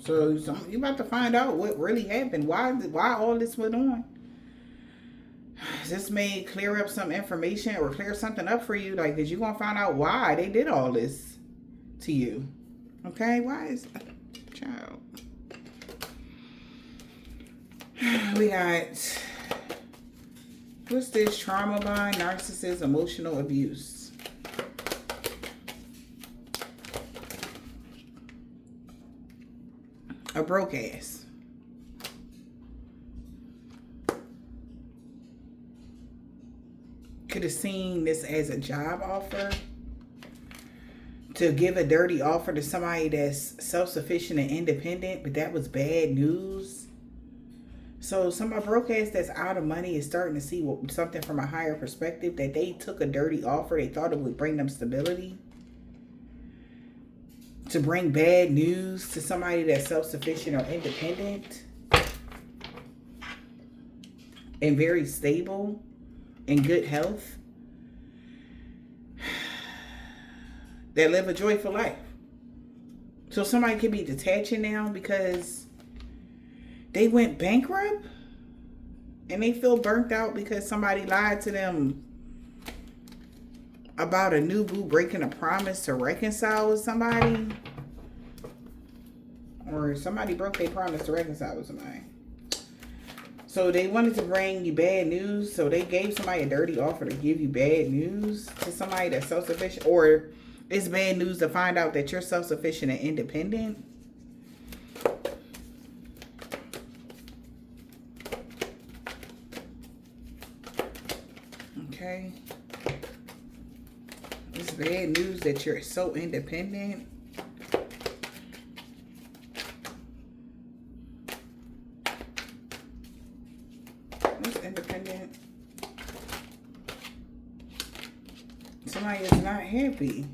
So you about to find out what really happened. Why all this went on. This may clear up some information or clear something up for you. Like, because you're going to find out why they did all this to you. Okay? Why is... Child. We got... What's this? Trauma bond, narcissist, emotional abuse. A broke ass. Could have seen this as a job offer. To give a dirty offer to somebody that's self-sufficient and independent, but that was bad news. So somebody broke ass that's out of money is starting to see something from a higher perspective, that they took a dirty offer. They thought it would bring them stability. To bring bad news to somebody that's self-sufficient or independent and very stable in good health, that live a joyful life. So somebody could be detaching now because they went bankrupt and they feel burnt out because somebody lied to them about a new boo breaking a promise to reconcile with somebody. Or somebody broke their promise to reconcile with somebody. So they wanted to bring you bad news. So they gave somebody a dirty offer to give you bad news to somebody that's self-sufficient. Or It's bad news to find out that you're self-sufficient and independent. Okay. It's bad news that you're so independent. What's independent? Somebody is not happy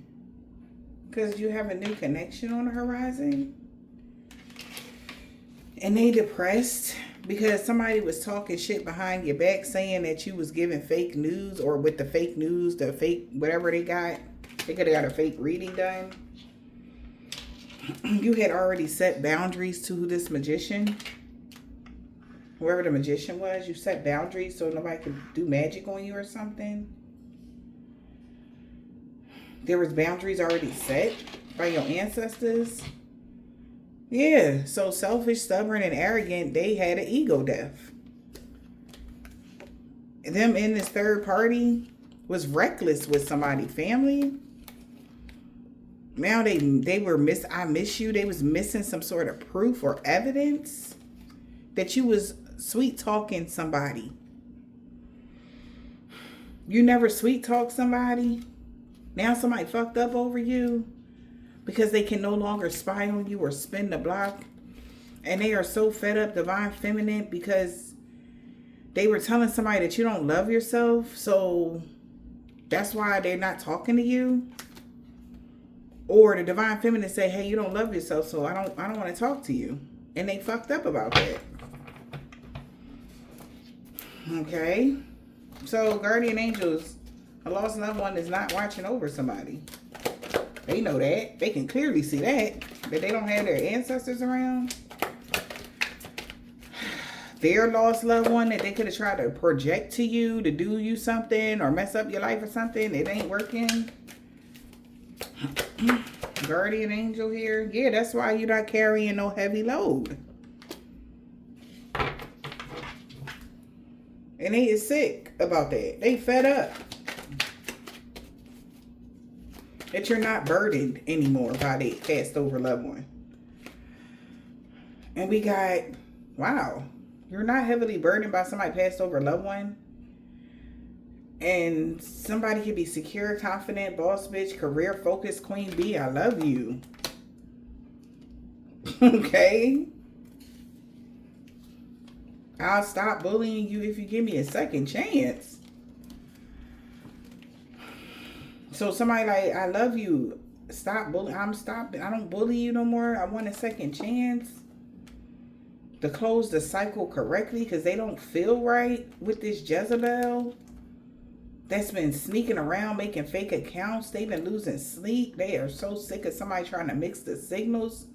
because you have a new connection on the horizon. And they depressed because somebody was talking shit behind your back saying that you was giving fake news, or with the fake news, the fake whatever they got. They could have got a fake reading done. You had already set boundaries to this magician. Whoever the magician was, you set boundaries so nobody could do magic on you or something. There was boundaries already set by your ancestors. Yeah, so selfish, stubborn, and arrogant, they had an ego death. Them in this third party was reckless with somebody, family. Now they were I miss you. They was missing some sort of proof or evidence that you was sweet talking somebody. You never sweet talk somebody. Now somebody fucked up over you because they can no longer spy on you or spin the block. And they are so fed up, divine feminine, because they were telling somebody that you don't love yourself. So that's why they're not talking to you. Or the divine feminine say, hey, you don't love yourself, so I don't want to talk to you. And they fucked up about that. Okay. So guardian angels, a lost loved one is not watching over somebody. They know that. They can clearly see that they don't have their ancestors around. Their lost loved one that they could have tried to project to you, to do you something or mess up your life or something. It ain't working. Guardian angel here. Yeah, that's why you're not carrying no heavy load. And they is sick about that. They fed up. That you're not burdened anymore by the passed over loved one. And we got, wow, you're not heavily burdened by somebody passed over loved one. And somebody can be secure, confident, boss bitch, career focused, queen bee. I love you. Okay. I'll stop bullying you if you give me a second chance. So somebody like, I love you. Stop bullying. I'm stopping. I don't bully you no more. I want a second chance to close the cycle correctly because they don't feel right with this Jezebel that's been sneaking around making fake accounts. They've been losing sleep. They are so sick of somebody trying to mix the signals.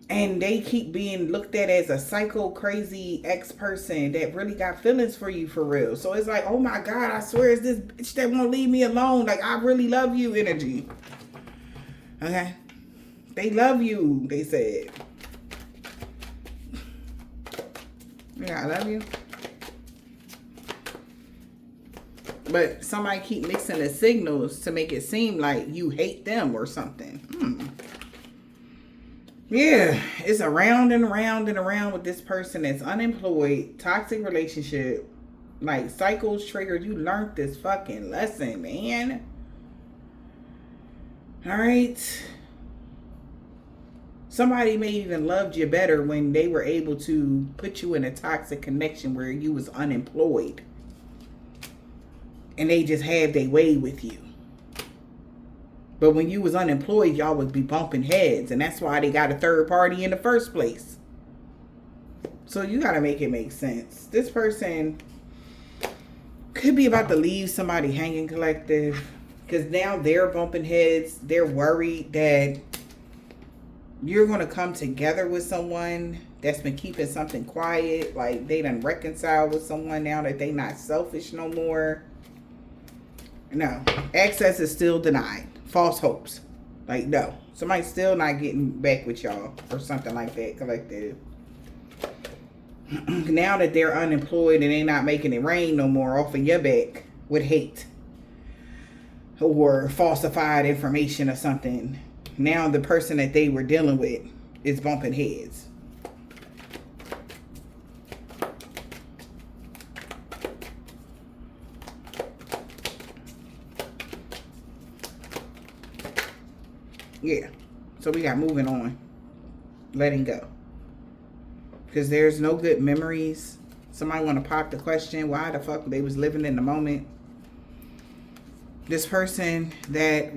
And they keep being looked at as a psycho crazy ex-person that really got feelings for you for real. So it's like, oh my God, I swear it's this bitch that won't leave me alone. Like, I really love you energy. Okay? They love you, they said. Yeah, I love you. But somebody keep mixing the signals to make it seem like you hate them or something. Yeah, it's around and around and around with this person that's unemployed, toxic relationship, like cycles triggered. You learned this fucking lesson, man. All right. Somebody may even loved you better when they were able to put you in a toxic connection where you was unemployed. And they just had their way with you. But when you was unemployed, y'all would be bumping heads. And that's why they got a third party in the first place. So you got to make it make sense. This person could be about to leave somebody hanging collective. Because now they're bumping heads. They're worried that you're going to come together with someone that's been keeping something quiet. Like they done reconciled with someone now that they not selfish no more. No. Access is still denied. False hopes. Like, no. Somebody's still not getting back with y'all or something like that, collective. Now that they're unemployed and they not making it rain no more off of your back with hate. or falsified information or something. Now the person that they were dealing with is bumping heads. Yeah. So we got moving on. Letting go. Because there's no good memories. Somebody want to pop the question, why the fuck they was living in the moment. This person that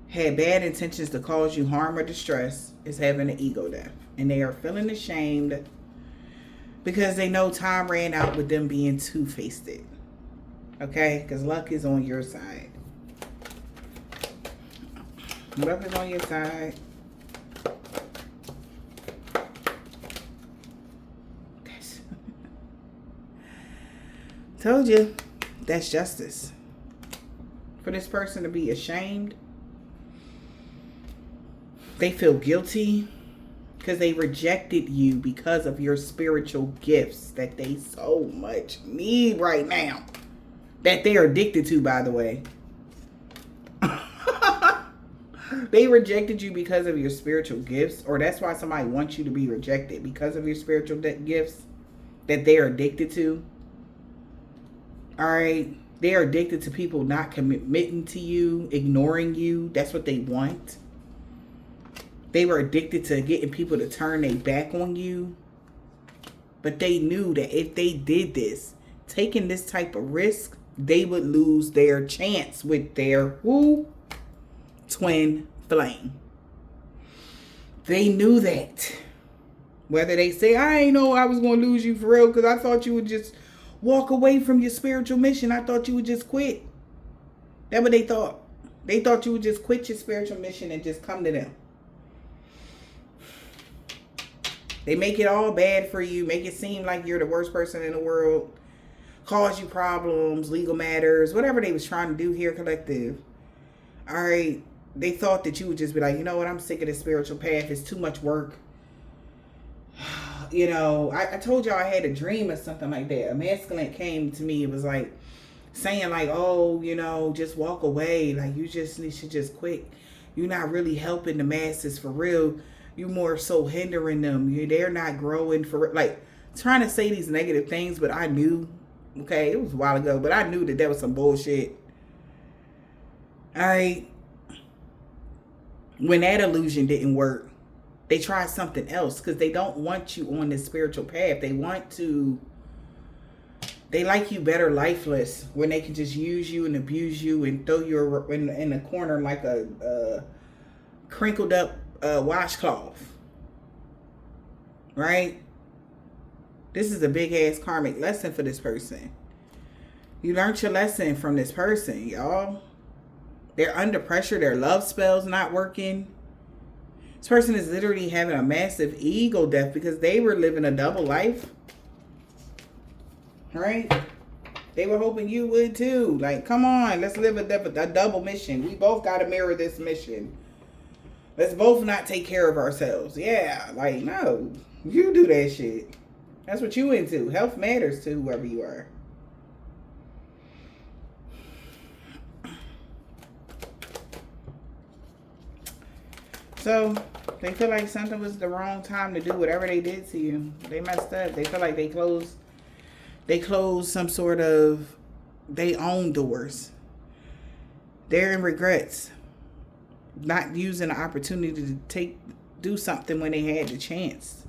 had bad intentions to cause you harm or distress is having an ego death. And they are feeling ashamed because they know time ran out with them being two-faced. Okay? Because luck is on your side. Luck is on your side. Told you, that's justice. For this person to be ashamed, they feel guilty because they rejected you because of your spiritual gifts that they so much need right now. That they're addicted to, by the way. They rejected you because of your spiritual gifts, or that's why somebody wants you to be rejected, because of your spiritual gifts that they're addicted to. Alright, they are addicted to people not committing to you, ignoring you. That's what they want. They were addicted to getting people to turn their back on you. But they knew that if they did this, taking this type of risk, they would lose their chance with their twin flame. They knew that. Whether they say, I ain't know I was going to lose you for real because I thought you would just walk away from your spiritual mission. I thought you would just quit. That's what they thought. They thought you would just quit your spiritual mission and just come to them. They make it all bad for you. Make it seem like you're the worst person in the world. Cause you problems, legal matters, whatever they was trying to do here, collective. All right. They thought that you would just be like, you know what? I'm sick of this spiritual path. It's too much work. You know, I told y'all I had a dream or something like that. A masculine came to me. It was like saying like, oh, you know, just walk away. Like you should just quit. You're not really helping the masses for real. You more so hindering them. They're not growing for like trying to say these negative things. But I knew, okay, it was a while ago, but I knew that was some bullshit. All right. When that illusion didn't work, they tried something else because they don't want you on this spiritual path. They like you better lifeless when they can just use you and abuse you and throw you in the corner like a crinkled up washcloth. Right? This is a big ass karmic lesson for this person. You learned your lesson from this person, y'all. They're under pressure. Their love spell's not working. This person is literally having a massive ego death because they were living a double life. Right? They were hoping you would too. Like, come on, let's live a double mission. We both got to mirror this mission. Let's both not take care of ourselves. Yeah, like, no. You do that shit. That's what you into. Health matters to whoever you are. So, they feel like something was the wrong time to do whatever they did to you. They messed up. They feel like they closed some sort of they own doors. They're in regrets. Not using the opportunity to do something when they had the chance.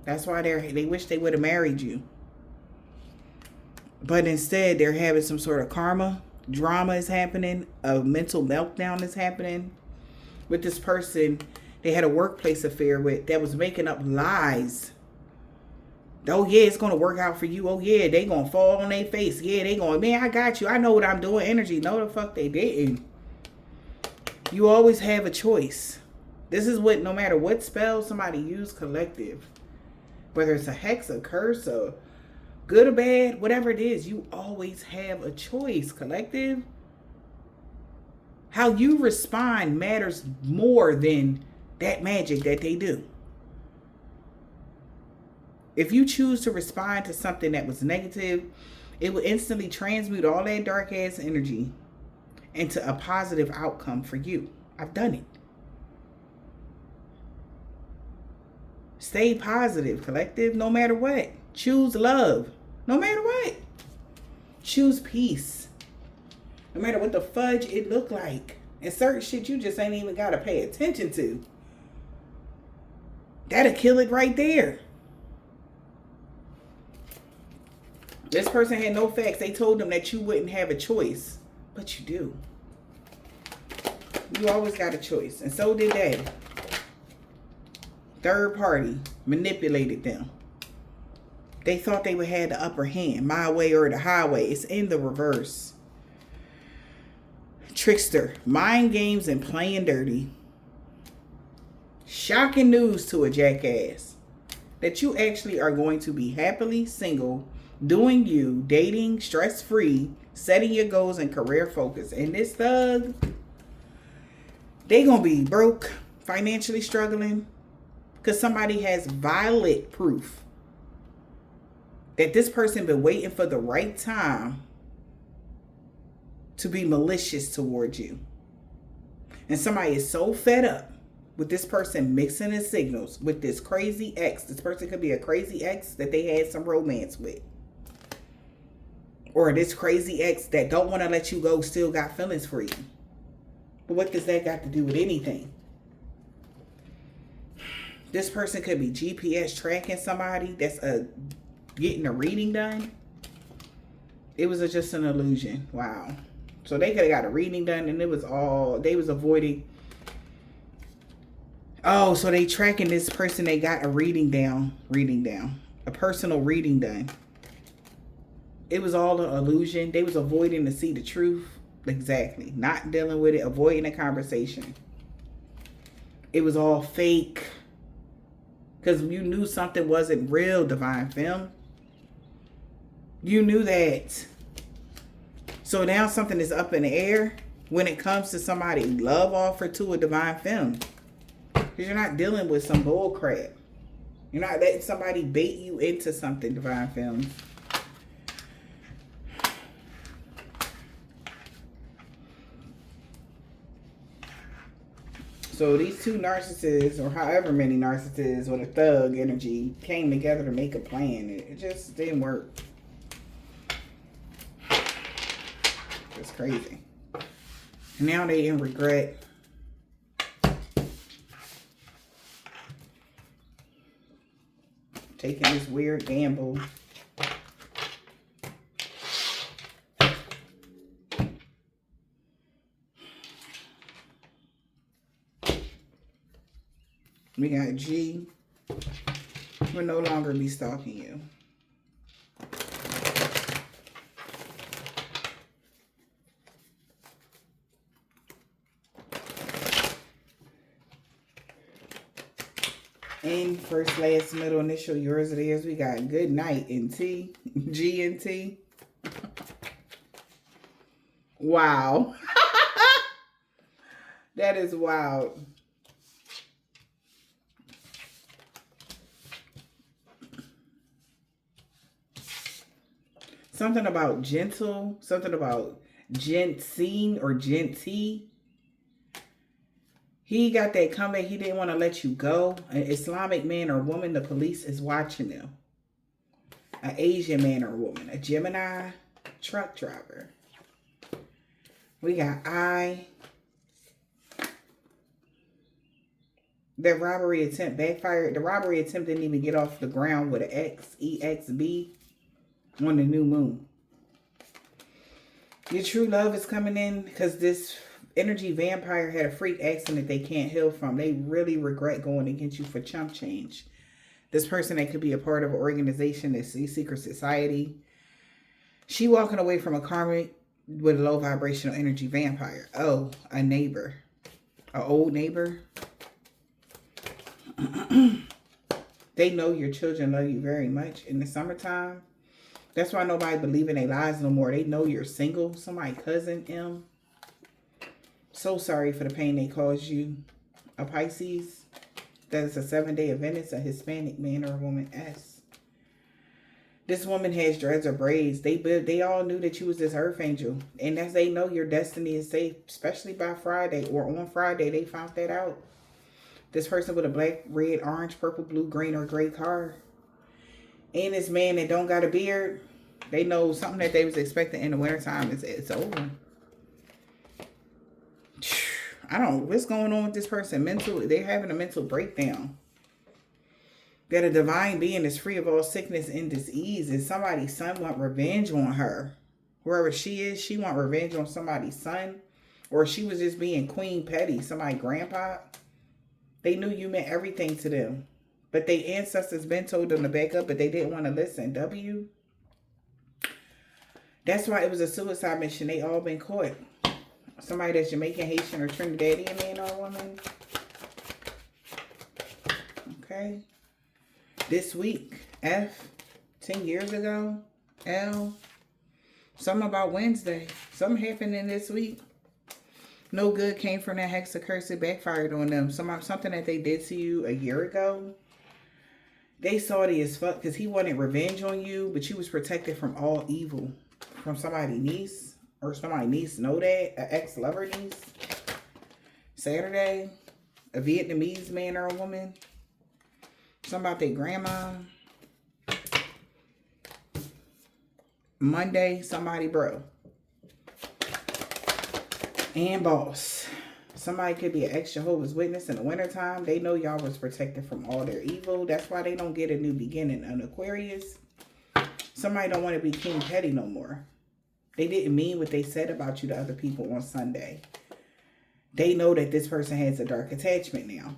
That's why they wish they would have married you. But instead, they're having some sort of karma. Drama is happening. A mental meltdown is happening. With this person they had a workplace affair with that was making up lies. Oh yeah, it's gonna work out for you. Oh yeah, they gonna fall on their face. Yeah, they going, man, I got you. I know what I'm doing. Energy. No, the fuck they didn't. You always have a choice. This is what, no matter what spell somebody used, collective, whether it's a hex, a curse, or good or bad, whatever it is, you always have a choice, collective. How you respond matters more than that magic that they do. If you choose to respond to something that was negative It will instantly transmute all that dark ass energy into a positive outcome for you. I've done it. Stay positive, collective, no matter what. Choose love, no matter what. Choose peace, no matter what the fudge it look like. And certain shit you just ain't even got to pay attention to. That'll kill it right there. This person had no facts. They told them that you wouldn't have a choice. But you do. You always got a choice. And so did they. Third party manipulated them. They thought they would have the upper hand. My way or the highway. It's in the reverse. Trickster. Mind games and playing dirty. Shocking news to a jackass. That you actually are going to be happily single, doing you, dating, stress-free, setting your goals and career focus. And this thug, they gonna be broke, financially struggling, because somebody has violent proof that this person been waiting for the right time to be malicious towards you. And somebody is so fed up with this person mixing his signals with this crazy ex. This person could be a crazy ex that they had some romance with. Or this crazy ex that don't want to let you go still got feelings for you. But what does that got to do with anything? This person could be GPS tracking somebody that's getting a reading done. It was just an illusion. Wow. So they could have got a reading done and it was all, they was avoiding. Oh, so they tracking this person. They got a reading down, a personal reading done. It was all an illusion. They was avoiding to see the truth. Exactly. Not dealing with it, avoiding a conversation. It was all fake. Because you knew something wasn't real, Divine Femme. You knew that. So now something is up in the air when it comes to somebody love offer to a Divine Femme. Because you're not dealing with some bull crap. You're not letting somebody bait you into something, Divine Femme. So these two narcissists, or however many narcissists, or the thug energy, came together to make a plan. It just didn't work. It's crazy. Now they in regret. Taking this weird gamble. We got G. Will no longer be stalking you. N, first, last, middle, initial, yours, theirs. We got good night in T. G and T. Wow. That is wild. Something about gentle, something about gentine or genty. He got that comeback. He didn't want to let you go. An Islamic man or woman, the police is watching them. An Asian man or woman. A Gemini truck driver. We got I. That robbery attempt backfired. The robbery attempt didn't even get off the ground with an X, EXB. On the new moon. Your true love is coming in because this energy vampire had a freak accident they can't heal from. They really regret going against you for chump change. This person that could be a part of an organization that's a secret society. She walking away from a karmic with a low vibrational energy vampire. Oh, a neighbor. An old neighbor. They know your children love you very much in the summertime. That's why nobody believe in their lies no more. They know you're single. Somebody cousin M. So sorry for the pain they caused you. A Pisces. That is a 7-day event. It's a Hispanic man or a woman S. This woman has dreads or braids. They all knew that you was this earth angel. And as they know your destiny is safe, especially by Friday or on Friday, they found that out. This person with a black, red, orange, purple, blue, green, or gray car. And this man that don't got a beard, they know something that they was expecting in the wintertime. It's over. I don't know what's going on with this person mentally. They're having a mental breakdown. That a divine being is free of all sickness and disease. And somebody's son want revenge on her. Wherever she is, she want revenge on somebody's son. Or she was just being queen petty. Somebody's grandpa. They knew you meant everything to them. But their ancestors been told them to back up, but they didn't want to listen. That's why it was a suicide mission. They all been caught. Somebody that's Jamaican, Haitian, or Trinidadian, man or woman. Okay. This week, F, 10 years ago, L, something about Wednesday. Something happened in this week. No good came from that hex or curse. It backfired on them. Something that they did to you a year ago. They salty as fuck because he wanted revenge on you, but you was protected from all evil. From somebody's niece, or somebody's niece know that, an ex-lover niece. Saturday, a Vietnamese man or a woman. Something about their grandma. Monday, somebody bro. And boss. Somebody could be an ex-Jehovah's Witness in the wintertime. They know y'all was protected from all their evil. That's why they don't get a new beginning on Aquarius. Somebody don't want to be king petty no more. They didn't mean what they said about you to other people on Sunday. They know that this person has a dark attachment now.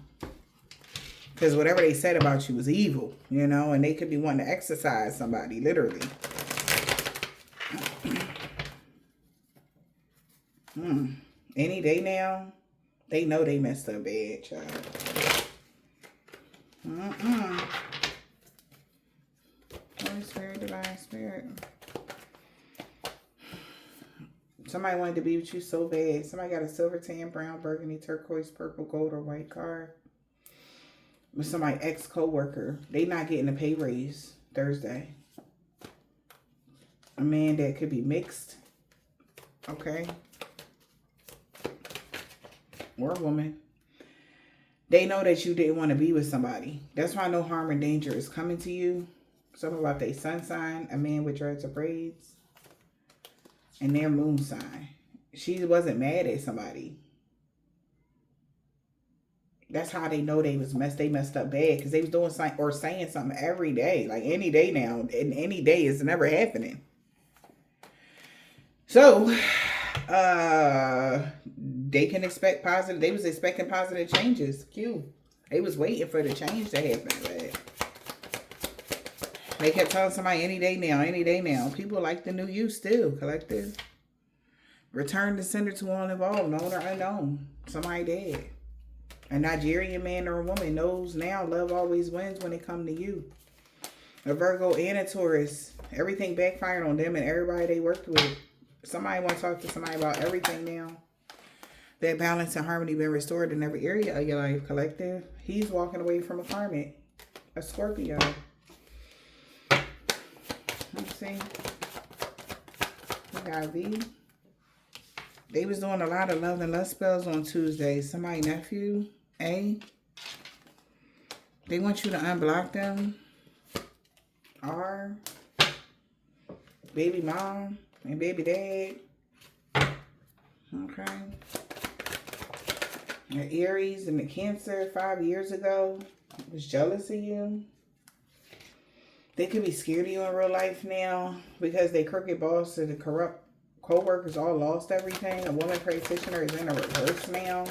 Because whatever they said about you was evil, you know, and they could be wanting to exercise somebody, literally. Any day now, they know they messed up bad, child. Holy Spirit, Divine Spirit. Somebody wanted to be with you so bad. Somebody got a silver, tan, brown, burgundy, turquoise, purple, gold, or white card. With somebody ex-co-worker. They not getting a pay raise Thursday. A man that could be mixed. Okay. Or a woman. They know that you didn't want to be with somebody. That's why no harm and danger is coming to you. Something about their sun sign. A man with dreads or braids. And their moon sign. She wasn't mad at somebody. That's how they know they messed up bad. Because they was doing something or saying something every day. Like any day now. And any day is never happening. So, they can expect positive. They was expecting positive changes. They was waiting for the change to happen. But they kept telling somebody any day now, any day now. People like the new you still. Collective. Return the sender to all involved. Known or unknown. Somebody dead. A Nigerian man or a woman knows now love always wins when it comes to you. A Virgo and a Taurus. Everything backfired on them and everybody they worked with. Somebody want to talk to somebody about everything now. That balance and harmony been restored in every area of your life, collective. He's walking away from a karmic. A Scorpio. Let's see. We got V. They was doing a lot of love and lust spells on Tuesday. Somebody nephew. A. They want you to unblock them. R. Baby mom and baby dad. Okay. The Aries and the Cancer 5 years ago was jealous of you. They could be scared of you in real life now because they crooked boss or the corrupt co-workers all lost everything. A woman practitioner is in a reverse now.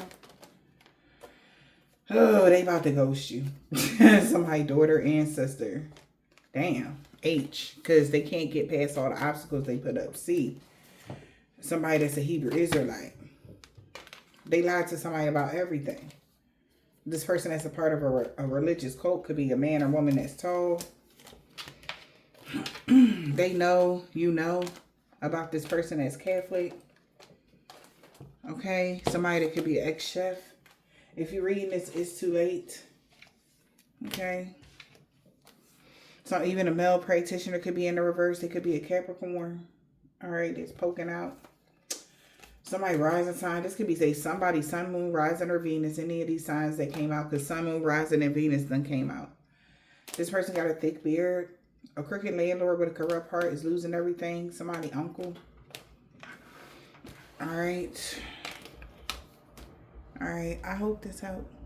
Oh, they about to ghost you. Somebody daughter and sister. Damn. H. Because they can't get past all the obstacles they put up. C. Somebody that's a Hebrew Israelite. They lied to somebody about everything. This person that's a part of a religious cult could be a man or woman that's tall. They know, you know, about this person that's Catholic. Okay. Somebody that could be an ex-chef. If you're reading this, it's too late. Okay. So even a male practitioner could be in the reverse. It could be a Capricorn. All right, it's poking out. Somebody rising sign. This could be, say, somebody sun, moon, rising, or Venus. Any of these signs that came out. Because sun, moon, rising, and Venus then came out. This person got a thick beard. A crooked landlord with a corrupt heart is losing everything. Somebody uncle. All right. All right. I hope this helped.